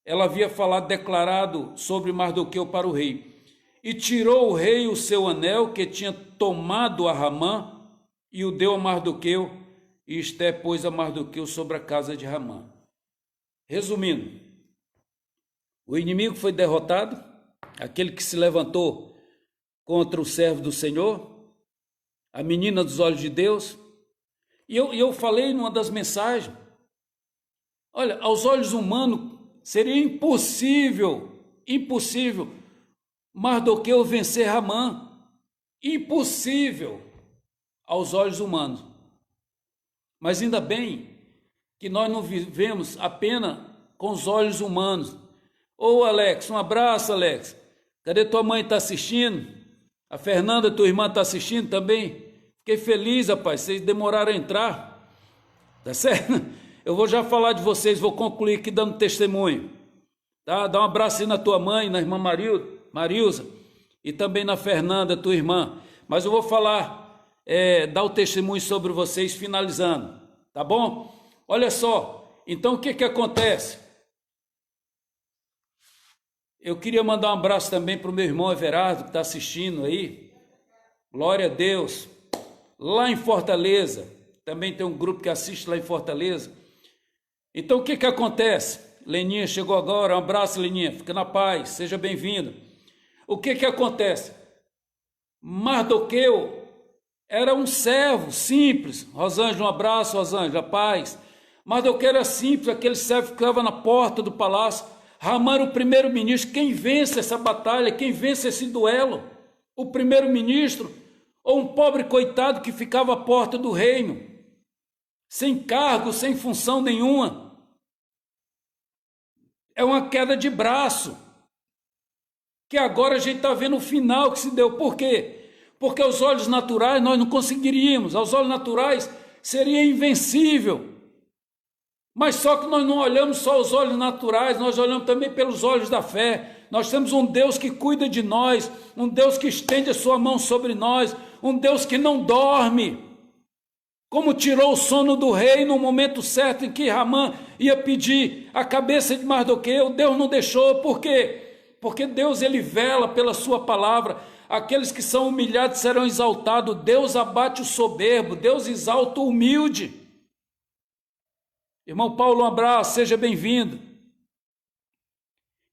Ela havia falado, declarado sobre Mardoqueu para o rei, e tirou o rei o seu anel que tinha tomado a Ramã, e o deu a Mardoqueu, e Esther pôs a Mardoqueu sobre a casa de Ramã. Resumindo, o inimigo foi derrotado, aquele que se levantou contra o servo do Senhor, a menina dos olhos de Deus. E eu falei numa das mensagens, olha, aos olhos humanos seria impossível Mardoqueu vencer Ramã, impossível aos olhos humanos. Mas ainda bem que nós não vivemos apenas com os olhos humanos. Ô Alex, um abraço, Alex. Cadê tua mãe? Está assistindo? A Fernanda, tua irmã, está assistindo também? Fiquei feliz, rapaz, vocês demoraram a entrar. Tá certo? Eu vou já falar de vocês, vou concluir aqui dando testemunho. Tá? Dá um abraço aí na tua mãe, na irmã Marilza, e também na Fernanda, tua irmã. Mas eu vou falar, dar o testemunho sobre vocês finalizando. Tá bom? Olha só, então o que acontece? Eu queria mandar um abraço também para o meu irmão Everardo, que está assistindo aí. Glória a Deus. Lá em Fortaleza, também tem um grupo que assiste lá em Fortaleza. Então o que acontece? Leninha chegou agora, um abraço, Leninha, fica na paz, seja bem-vinda. O que acontece? Mardoqueu era um servo simples. Rosângela, um abraço, Rosângela, paz. Mardoqueu era simples, aquele servo que ficava na porta do palácio. Ramã era o primeiro-ministro. Quem vence essa batalha, quem vence esse duelo? O primeiro-ministro ou um pobre coitado que ficava à porta do reino, sem cargo, sem função nenhuma? É uma queda de braço, que agora a gente está vendo o final que se deu. Por quê? Porque aos olhos naturais nós não conseguiríamos, aos olhos naturais seria invencível. Mas só que nós não olhamos só os olhos naturais, nós olhamos também pelos olhos da fé. Nós temos um Deus que cuida de nós, um Deus que estende a sua mão sobre nós, um Deus que não dorme. Como tirou o sono do rei no momento certo em que Ramã ia pedir a cabeça de Mardoqueu, Deus não deixou. Por quê? Porque Deus, ele vela pela sua palavra. Aqueles que são humilhados serão exaltados. Deus abate o soberbo, Deus exalta o humilde. Irmão Paulo, um abraço, seja bem-vindo.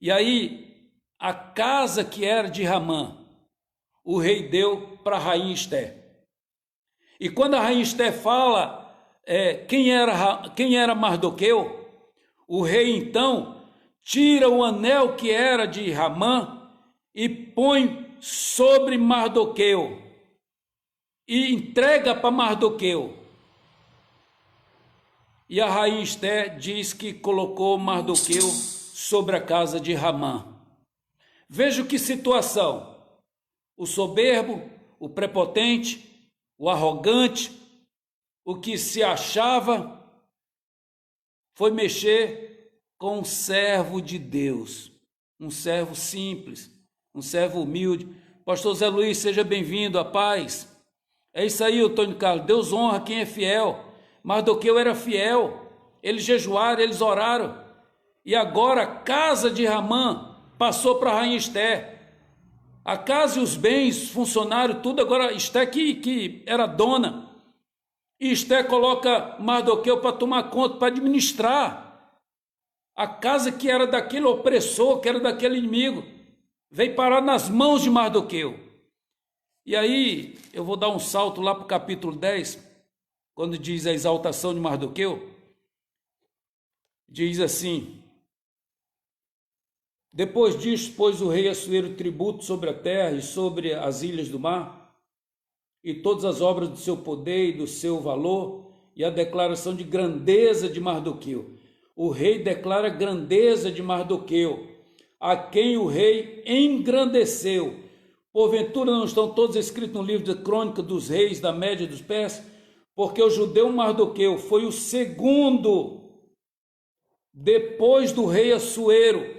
E aí, a casa que era de Ramã, o rei deu para a rainha Esther. E quando a rainha Esther fala quem era Mardoqueu, o rei então tira o anel que era de Ramã e põe sobre Mardoqueu e entrega para Mardoqueu. E a rainha Esther diz que colocou Mardoqueu sobre a casa de Ramã. Veja que situação. O soberbo, o prepotente, o arrogante, o que se achava, foi mexer com um servo de Deus, um servo simples, um servo humilde. Pastor Zé Luiz, seja bem-vindo, a paz. É isso aí, Antônio Carlos, Deus honra quem é fiel. Mardoqueu era fiel, eles jejuaram, eles oraram, e agora a casa de Ramã passou para a rainha Esther. A casa e os bens, funcionário, tudo, agora Esther que era dona. E Esther coloca Mardoqueu para tomar conta, para administrar. A casa que era daquele opressor, que era daquele inimigo, veio parar nas mãos de Mardoqueu. E aí, eu vou dar um salto lá para o capítulo 10, quando diz a exaltação de Mardoqueu. Diz assim: depois disso, pôs o rei Assuero tributo sobre a terra e sobre as ilhas do mar, e todas as obras do seu poder e do seu valor, e a declaração de grandeza de Mardoqueu. O rei declara a grandeza de Mardoqueu, a quem o rei engrandeceu. Porventura não estão todos escritos no livro de crônica dos reis da Média dos Persas? Porque o judeu Mardoqueu foi o segundo depois do rei Assuero,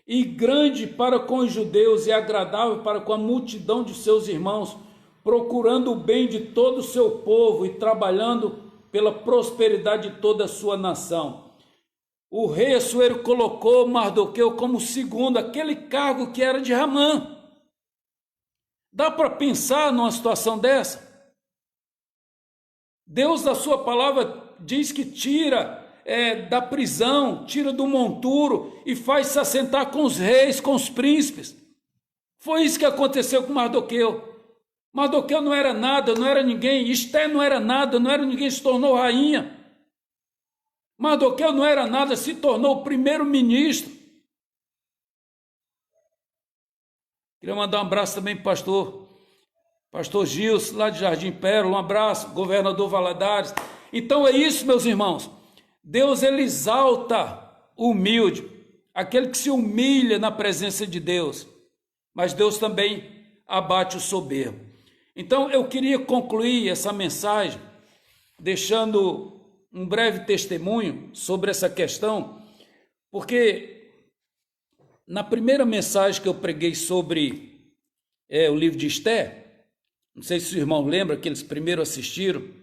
e grande para com os judeus e agradável para com a multidão de seus irmãos, procurando o bem de todo o seu povo e trabalhando pela prosperidade de toda a sua nação. O rei Assuero colocou Mardoqueu como segundo, aquele cargo que era de Ramã. Dá para pensar numa situação dessa? Deus, na sua palavra, diz que tira da prisão, tira do monturo e faz se assentar com os reis, com os príncipes. Foi isso que aconteceu com Mardoqueu. Mardoqueu não era nada, não era ninguém. Esther não era nada, não era ninguém, se tornou rainha. Mardoqueu não era nada, se tornou o primeiro-ministro. Queria mandar um abraço também para o pastor Gilson, lá de Jardim Pérola, um abraço, governador Valadares. Então é isso, meus irmãos. Deus, ele exalta o humilde, aquele que se humilha na presença de Deus, mas Deus também abate o soberbo. Então eu queria concluir essa mensagem deixando um breve testemunho sobre essa questão, porque na primeira mensagem que eu preguei sobre o livro de Esther, não sei se os irmãos lembram, que eles primeiro assistiram,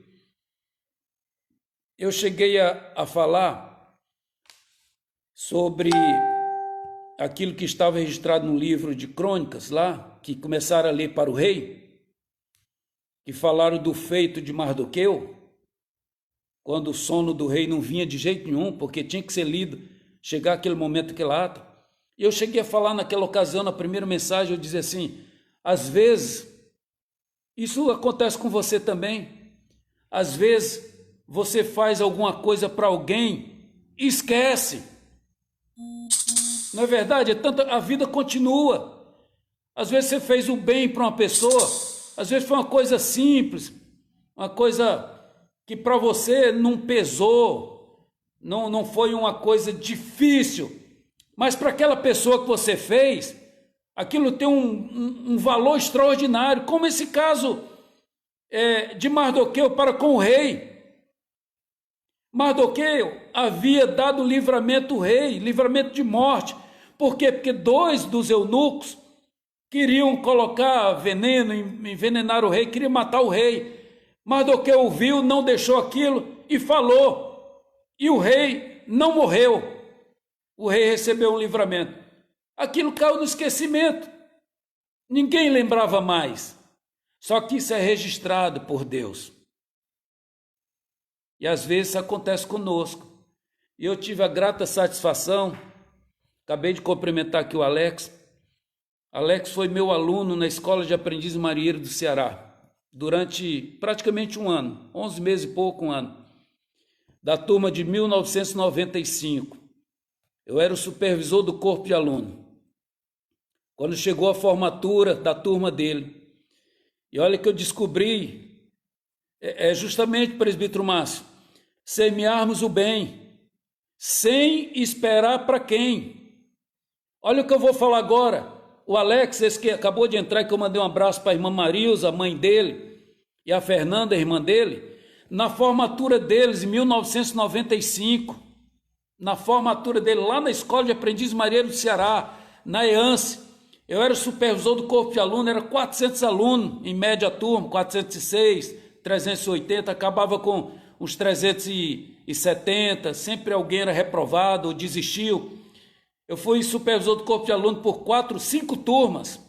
eu cheguei a falar sobre aquilo que estava registrado no livro de Crônicas lá, que começaram a ler para o rei, que falaram do feito de Mardoqueu, quando o sono do rei não vinha de jeito nenhum, porque tinha que ser lido, chegar aquele momento, aquele ato. E eu cheguei a falar naquela ocasião, na primeira mensagem, eu dizia assim, às vezes, isso acontece com você também, às vezes você faz alguma coisa para alguém e esquece. Não é verdade? A vida continua. Às vezes você fez o bem para uma pessoa, às vezes foi uma coisa simples, uma coisa que para você não pesou, não foi uma coisa difícil, mas para aquela pessoa que você fez, aquilo tem um valor extraordinário, como esse caso de Mardoqueu para com o rei. Mardoqueu havia dado livramento ao rei, livramento de morte. Por quê? Porque 2 dos eunucos queriam colocar veneno, envenenar o rei, queriam matar o rei. Mardoqueu ouviu, não deixou aquilo e falou. E o rei não morreu. O rei recebeu um livramento. Aquilo caiu no esquecimento. Ninguém lembrava mais. Só que isso é registrado por Deus. E às vezes isso acontece conosco. E eu tive a grata satisfação, acabei de cumprimentar aqui o Alex. Alex foi meu aluno na Escola de Aprendiz Marinheiro do Ceará, durante praticamente um ano, 11 meses e pouco, um ano, da turma de 1995. Eu era o supervisor do corpo de aluno. Quando chegou a formatura da turma dele, e olha que eu descobri, justamente, presbítero Márcio, semearmos o bem, sem esperar para quem. Olha o que eu vou falar agora. O Alex, esse que acabou de entrar, que eu mandei um abraço para a irmã Marilza, a mãe dele, e a Fernanda, a irmã dele, na formatura deles, em 1995, na formatura dele, lá na Escola de Aprendiz Marinheiro do Ceará, na EANSE, eu era o supervisor do corpo de aluno, era 400 alunos, em média turma, 406, 380, acabava com uns 370, sempre alguém era reprovado ou desistiu. Eu fui supervisor do corpo de aluno por 4, 5 turmas,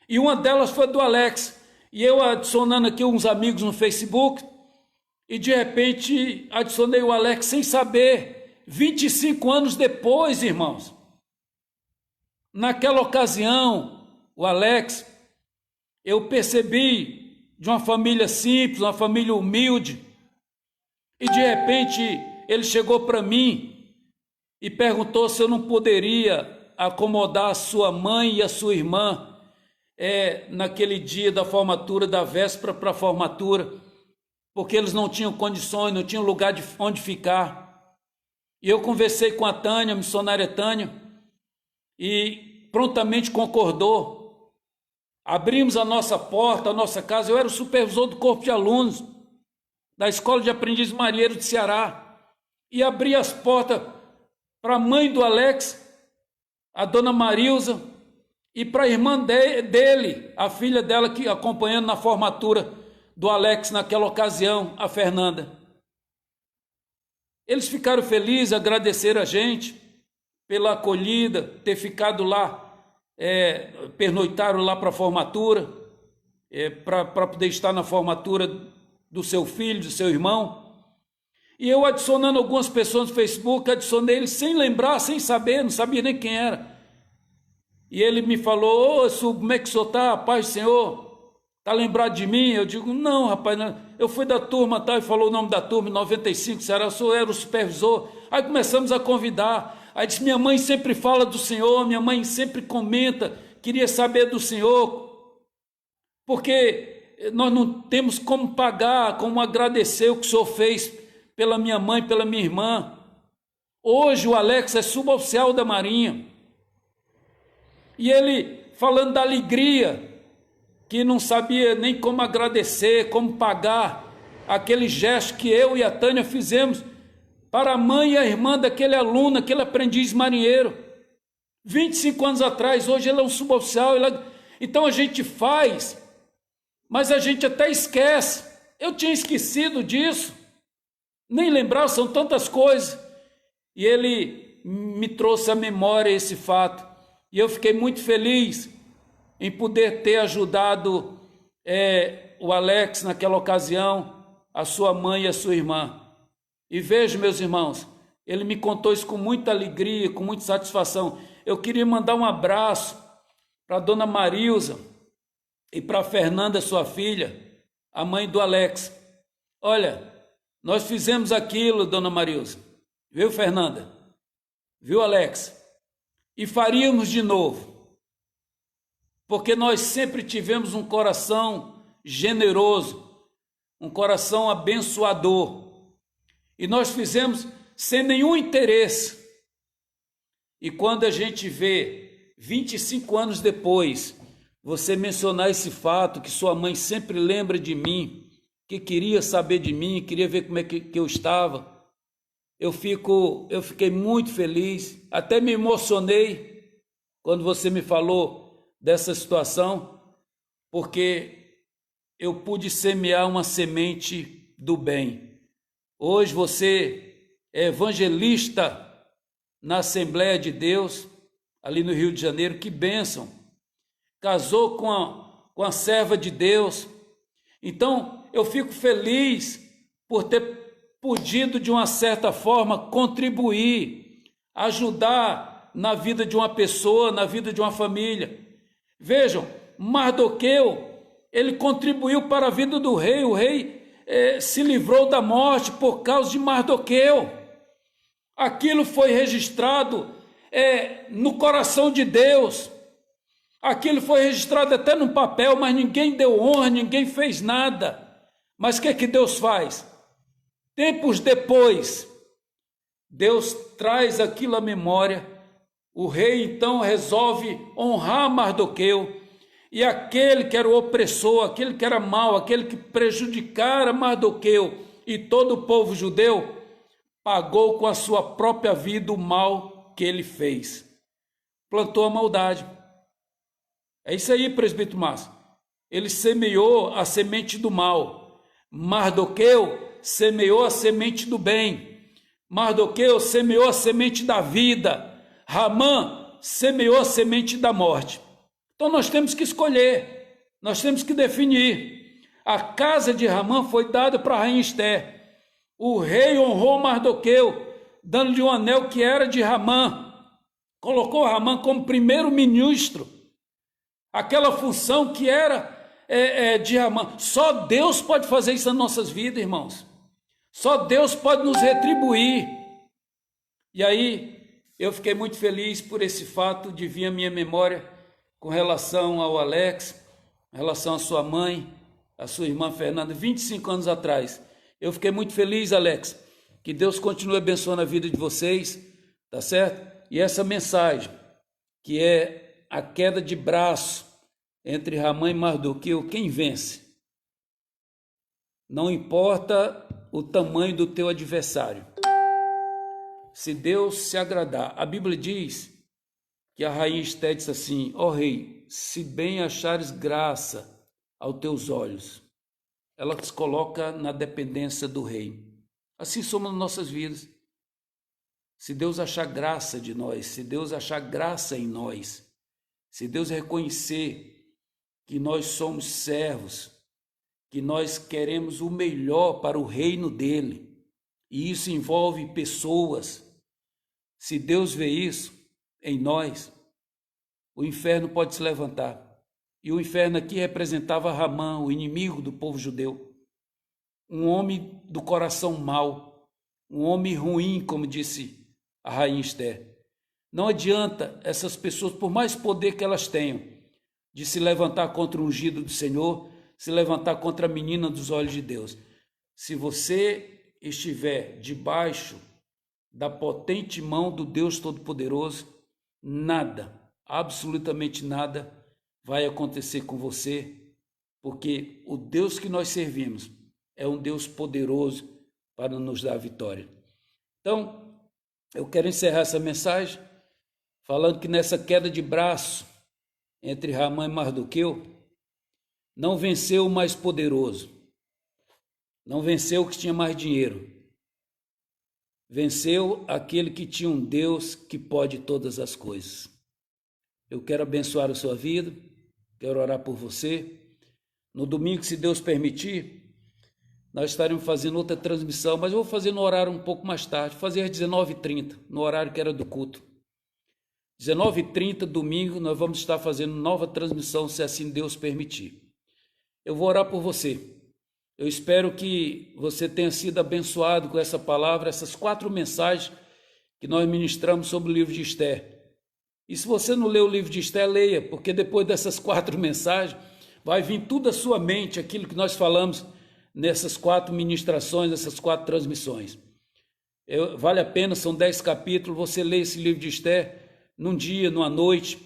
e uma delas foi do Alex, e eu adicionando aqui uns amigos no Facebook, e de repente adicionei o Alex sem saber, 25 anos depois, irmãos. Naquela ocasião, o Alex, eu percebi de uma família simples, uma família humilde, e de repente ele chegou para mim e perguntou se eu não poderia acomodar a sua mãe e a sua irmã naquele dia da formatura, da véspera para a formatura, porque eles não tinham condições, não tinham lugar onde ficar. E eu conversei com a Tânia, a missionária Tânia, e prontamente concordou. Abrimos a nossa porta, a nossa casa. Eu era o supervisor do corpo de alunos da Escola de Aprendizes Marinheiros de Ceará, e abri as portas para a mãe do Alex, a dona Marilza, e para a irmã dele, a filha dela, que acompanhando na formatura do Alex naquela ocasião, a Fernanda. Eles ficaram felizes, agradeceram a gente pela acolhida, ter ficado lá, pernoitaram lá para a formatura, para poder estar na formatura do seu filho, do seu irmão. E eu adicionando algumas pessoas no Facebook, adicionei ele sem lembrar, sem saber, não sabia nem quem era. E ele me falou: ô, como é que o senhor está? Paz do Senhor, está lembrado de mim? Eu digo: não, rapaz, não. Eu fui da turma, tá? E falou o nome da turma, 95, Ceará, eu era o supervisor. Aí começamos a convidar. Aí disse: minha mãe sempre fala do Senhor, minha mãe sempre comenta, queria saber do Senhor, porque nós não temos como pagar, como agradecer o que o Senhor fez pela minha mãe, pela minha irmã. Hoje o Alex é suboficial da Marinha. E ele falando da alegria, que não sabia nem como agradecer, como pagar aquele gesto que eu e a Tânia fizemos para a mãe e a irmã daquele aluno, aquele aprendiz marinheiro. 25 anos atrás, hoje ele é um suboficial. Então a gente faz, mas a gente até esquece. Eu tinha esquecido disso, nem lembrava, são tantas coisas. E ele me trouxe à memória esse fato. E eu fiquei muito feliz em poder ter ajudado o Alex naquela ocasião, a sua mãe e a sua irmã. E vejo, meus irmãos, ele me contou isso com muita alegria, com muita satisfação. Eu queria mandar um abraço para a dona Marilza e para a Fernanda, sua filha, a mãe do Alex. Olha, nós fizemos aquilo, dona Marilza, viu, Fernanda? Viu, Alex? E faríamos de novo, porque nós sempre tivemos um coração generoso, um coração abençoador, e nós fizemos sem nenhum interesse. E quando a gente vê 25 anos depois, você mencionar esse fato, que sua mãe sempre lembra de mim, que queria saber de mim, queria ver como é que eu estava, eu fiquei muito feliz, até me emocionei quando você me falou dessa situação, porque eu pude semear uma semente do bem. Hoje você é evangelista na Assembleia de Deus, ali no Rio de Janeiro. Que bênção! Casou com a serva de Deus. Então eu fico feliz por ter podido, de uma certa forma, contribuir, ajudar na vida de uma pessoa, na vida de uma família. Vejam, Mardoqueu, ele contribuiu para a vida do rei. O rei se livrou da morte por causa de Mardoqueu. Aquilo foi registrado no coração de Deus. Aquilo foi registrado até no papel, mas ninguém deu honra, ninguém fez nada. Mas o que Deus faz? Tempos depois, Deus traz aquilo à memória. O rei então resolve honrar Mardoqueu, e aquele que era o opressor, aquele que era mau, aquele que prejudicara Mardoqueu e todo o povo judeu, pagou com a sua própria vida o mal que ele fez. Plantou a maldade. É isso aí, presbítero Márcio. Ele semeou a semente do mal. Mardoqueu semeou a semente do bem, Mardoqueu semeou a semente da vida, Ramã semeou a semente da morte. Então nós temos que escolher, nós temos que definir. A casa de Ramã foi dada para a rainha Esther. O rei honrou Mardoqueu, dando-lhe um anel que era de Ramã. Colocou Ramã como primeiro-ministro. Aquela função que era de Ramã. Só Deus pode fazer isso nas nossas vidas, irmãos. Só Deus pode nos retribuir. E aí, eu fiquei muito feliz por esse fato de vir à minha memória com relação ao Alex, em relação à sua mãe, à sua irmã Fernanda, 25 anos atrás. Eu fiquei muito feliz, Alex, que Deus continue abençoando a vida de vocês, tá certo? E essa mensagem, que é a queda de braço entre Ramã e Mardoqueu, quem vence? Não importa o tamanho do teu adversário. Se Deus se agradar, a Bíblia diz que a rainha Esther disse assim: ó rei, se bem achares graça aos teus olhos, ela se coloca na dependência do rei. Assim somos nas nossas vidas. Se Deus achar graça de nós, se Deus achar graça em nós, se Deus reconhecer que nós somos servos, que nós queremos o melhor para o reino dele, e isso envolve pessoas, se Deus vê isso em nós, o inferno pode se levantar. E o inferno aqui representava Ramã, o inimigo do povo judeu. Um homem do coração mau, um homem ruim, como disse a rainha Esther. Não adianta essas pessoas, por mais poder que elas tenham, de se levantar contra o ungido do Senhor, se levantar contra a menina dos olhos de Deus. Se você estiver debaixo da potente mão do Deus Todo-Poderoso, nada, absolutamente nada, vai acontecer com você, porque o Deus que nós servimos é um Deus poderoso para nos dar a vitória. Então, eu quero encerrar essa mensagem falando que nessa queda de braço entre Ramã e Mardoqueu, não venceu o mais poderoso, não venceu o que tinha mais dinheiro, venceu aquele que tinha um Deus que pode todas as coisas. Eu quero abençoar a sua vida, quero orar por você. No domingo, se Deus permitir, nós estaremos fazendo outra transmissão, mas eu vou fazer no horário um pouco mais tarde, fazer às 19h30, no horário que era do culto. 19h30, domingo, nós vamos estar fazendo nova transmissão, se assim Deus permitir. Eu vou orar por você. Eu espero que você tenha sido abençoado com essa palavra, essas 4 mensagens que nós ministramos sobre o livro de Esther. E se você não leu o livro de Esther, leia, porque depois dessas 4 mensagens, vai vir tudo à sua mente, aquilo que nós falamos nessas 4 ministrações, essas 4 transmissões. Vale a pena, são 10 capítulos, você lê esse livro de Esther num dia, numa noite,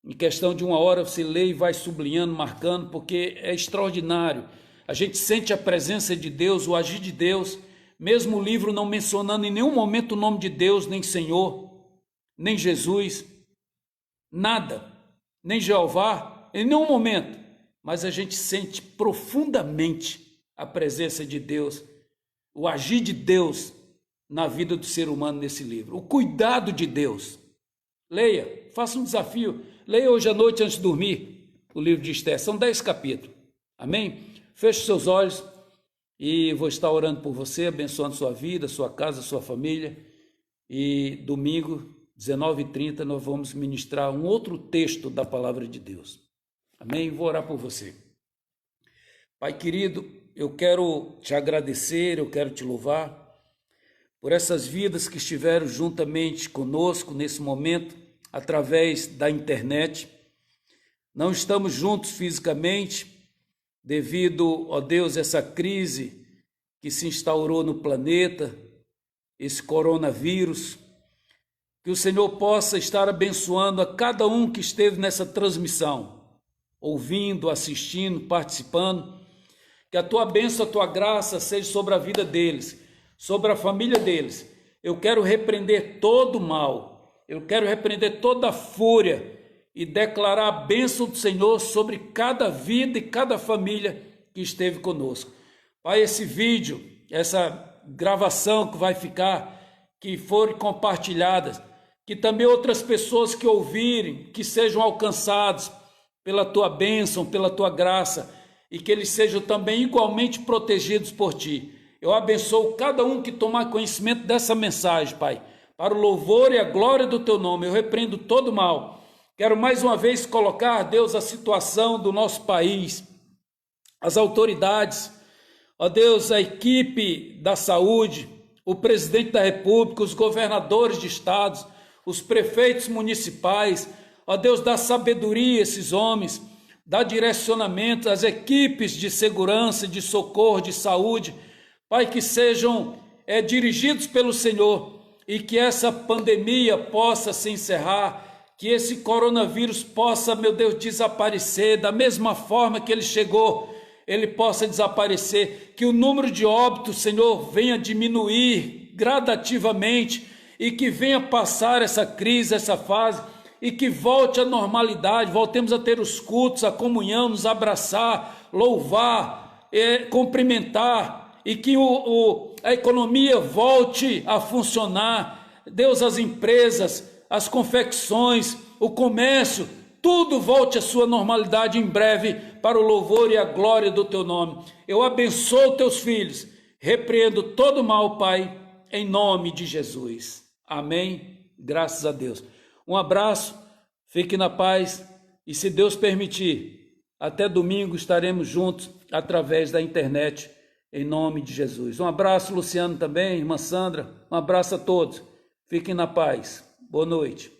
em questão de 1 hora, você lê e vai sublinhando, marcando, porque é extraordinário. A gente sente a presença de Deus, o agir de Deus, mesmo o livro não mencionando em nenhum momento o nome de Deus, nem Senhor, nem Jesus, nada, nem Jeová, em nenhum momento, mas a gente sente profundamente a presença de Deus, o agir de Deus na vida do ser humano nesse livro, o cuidado de Deus. Leia, faça um desafio, leia hoje à noite antes de dormir o livro de Esther, são 10 capítulos, amém? Feche seus olhos e vou estar orando por você, abençoando sua vida, sua casa, sua família. E domingo, 19h30, nós vamos ministrar um outro texto da palavra de Deus. Amém? Vou orar por você. Pai querido, eu quero te agradecer, eu quero te louvar por essas vidas que estiveram juntamente conosco nesse momento, através da internet. Não estamos juntos fisicamente, devido, ó Deus, essa crise que se instaurou no planeta, esse coronavírus, que o Senhor possa estar abençoando a cada um que esteve nessa transmissão, ouvindo, assistindo, participando, que a tua bênção, a tua graça seja sobre a vida deles, sobre a família deles. Eu quero repreender todo o mal, eu quero repreender toda a fúria, e declarar a bênção do Senhor sobre cada vida e cada família que esteve conosco. Pai, esse vídeo essa gravação que vai ficar, que forem compartilhadas, que também outras pessoas que ouvirem, que sejam alcançados pela tua bênção, pela tua graça, e que eles sejam também igualmente protegidos por ti. Eu abençoo cada um que tomar conhecimento dessa mensagem, Pai, para o louvor e a glória do teu nome. Eu repreendo todo mal. Quero mais uma vez colocar, Deus, a situação do nosso país, as autoridades, ó Deus, a equipe da saúde, o presidente da República, os governadores de estados, os prefeitos municipais, ó Deus, dá sabedoria a esses homens, dá direcionamento às equipes de segurança, de socorro, de saúde, Pai, que sejam dirigidos pelo Senhor e que essa pandemia possa se encerrar, que esse coronavírus possa, meu Deus, desaparecer da mesma forma que ele chegou, ele possa desaparecer, que o número de óbitos, Senhor, venha diminuir gradativamente e que venha passar essa crise, essa fase, e que volte à normalidade, voltemos a ter os cultos, a comunhão, nos abraçar, louvar, cumprimentar, e que a economia volte a funcionar. Deus, as empresas, as confecções, o comércio, tudo volte à sua normalidade em breve, para o louvor e a glória do teu nome. Eu abençoo teus filhos, repreendo todo mal, Pai, em nome de Jesus. Amém. Graças a Deus. Um abraço, fique na paz e, se Deus permitir, até domingo estaremos juntos através da internet, em nome de Jesus. Um abraço, Luciano, também, irmã Sandra, um abraço a todos. Fiquem na paz. Boa noite.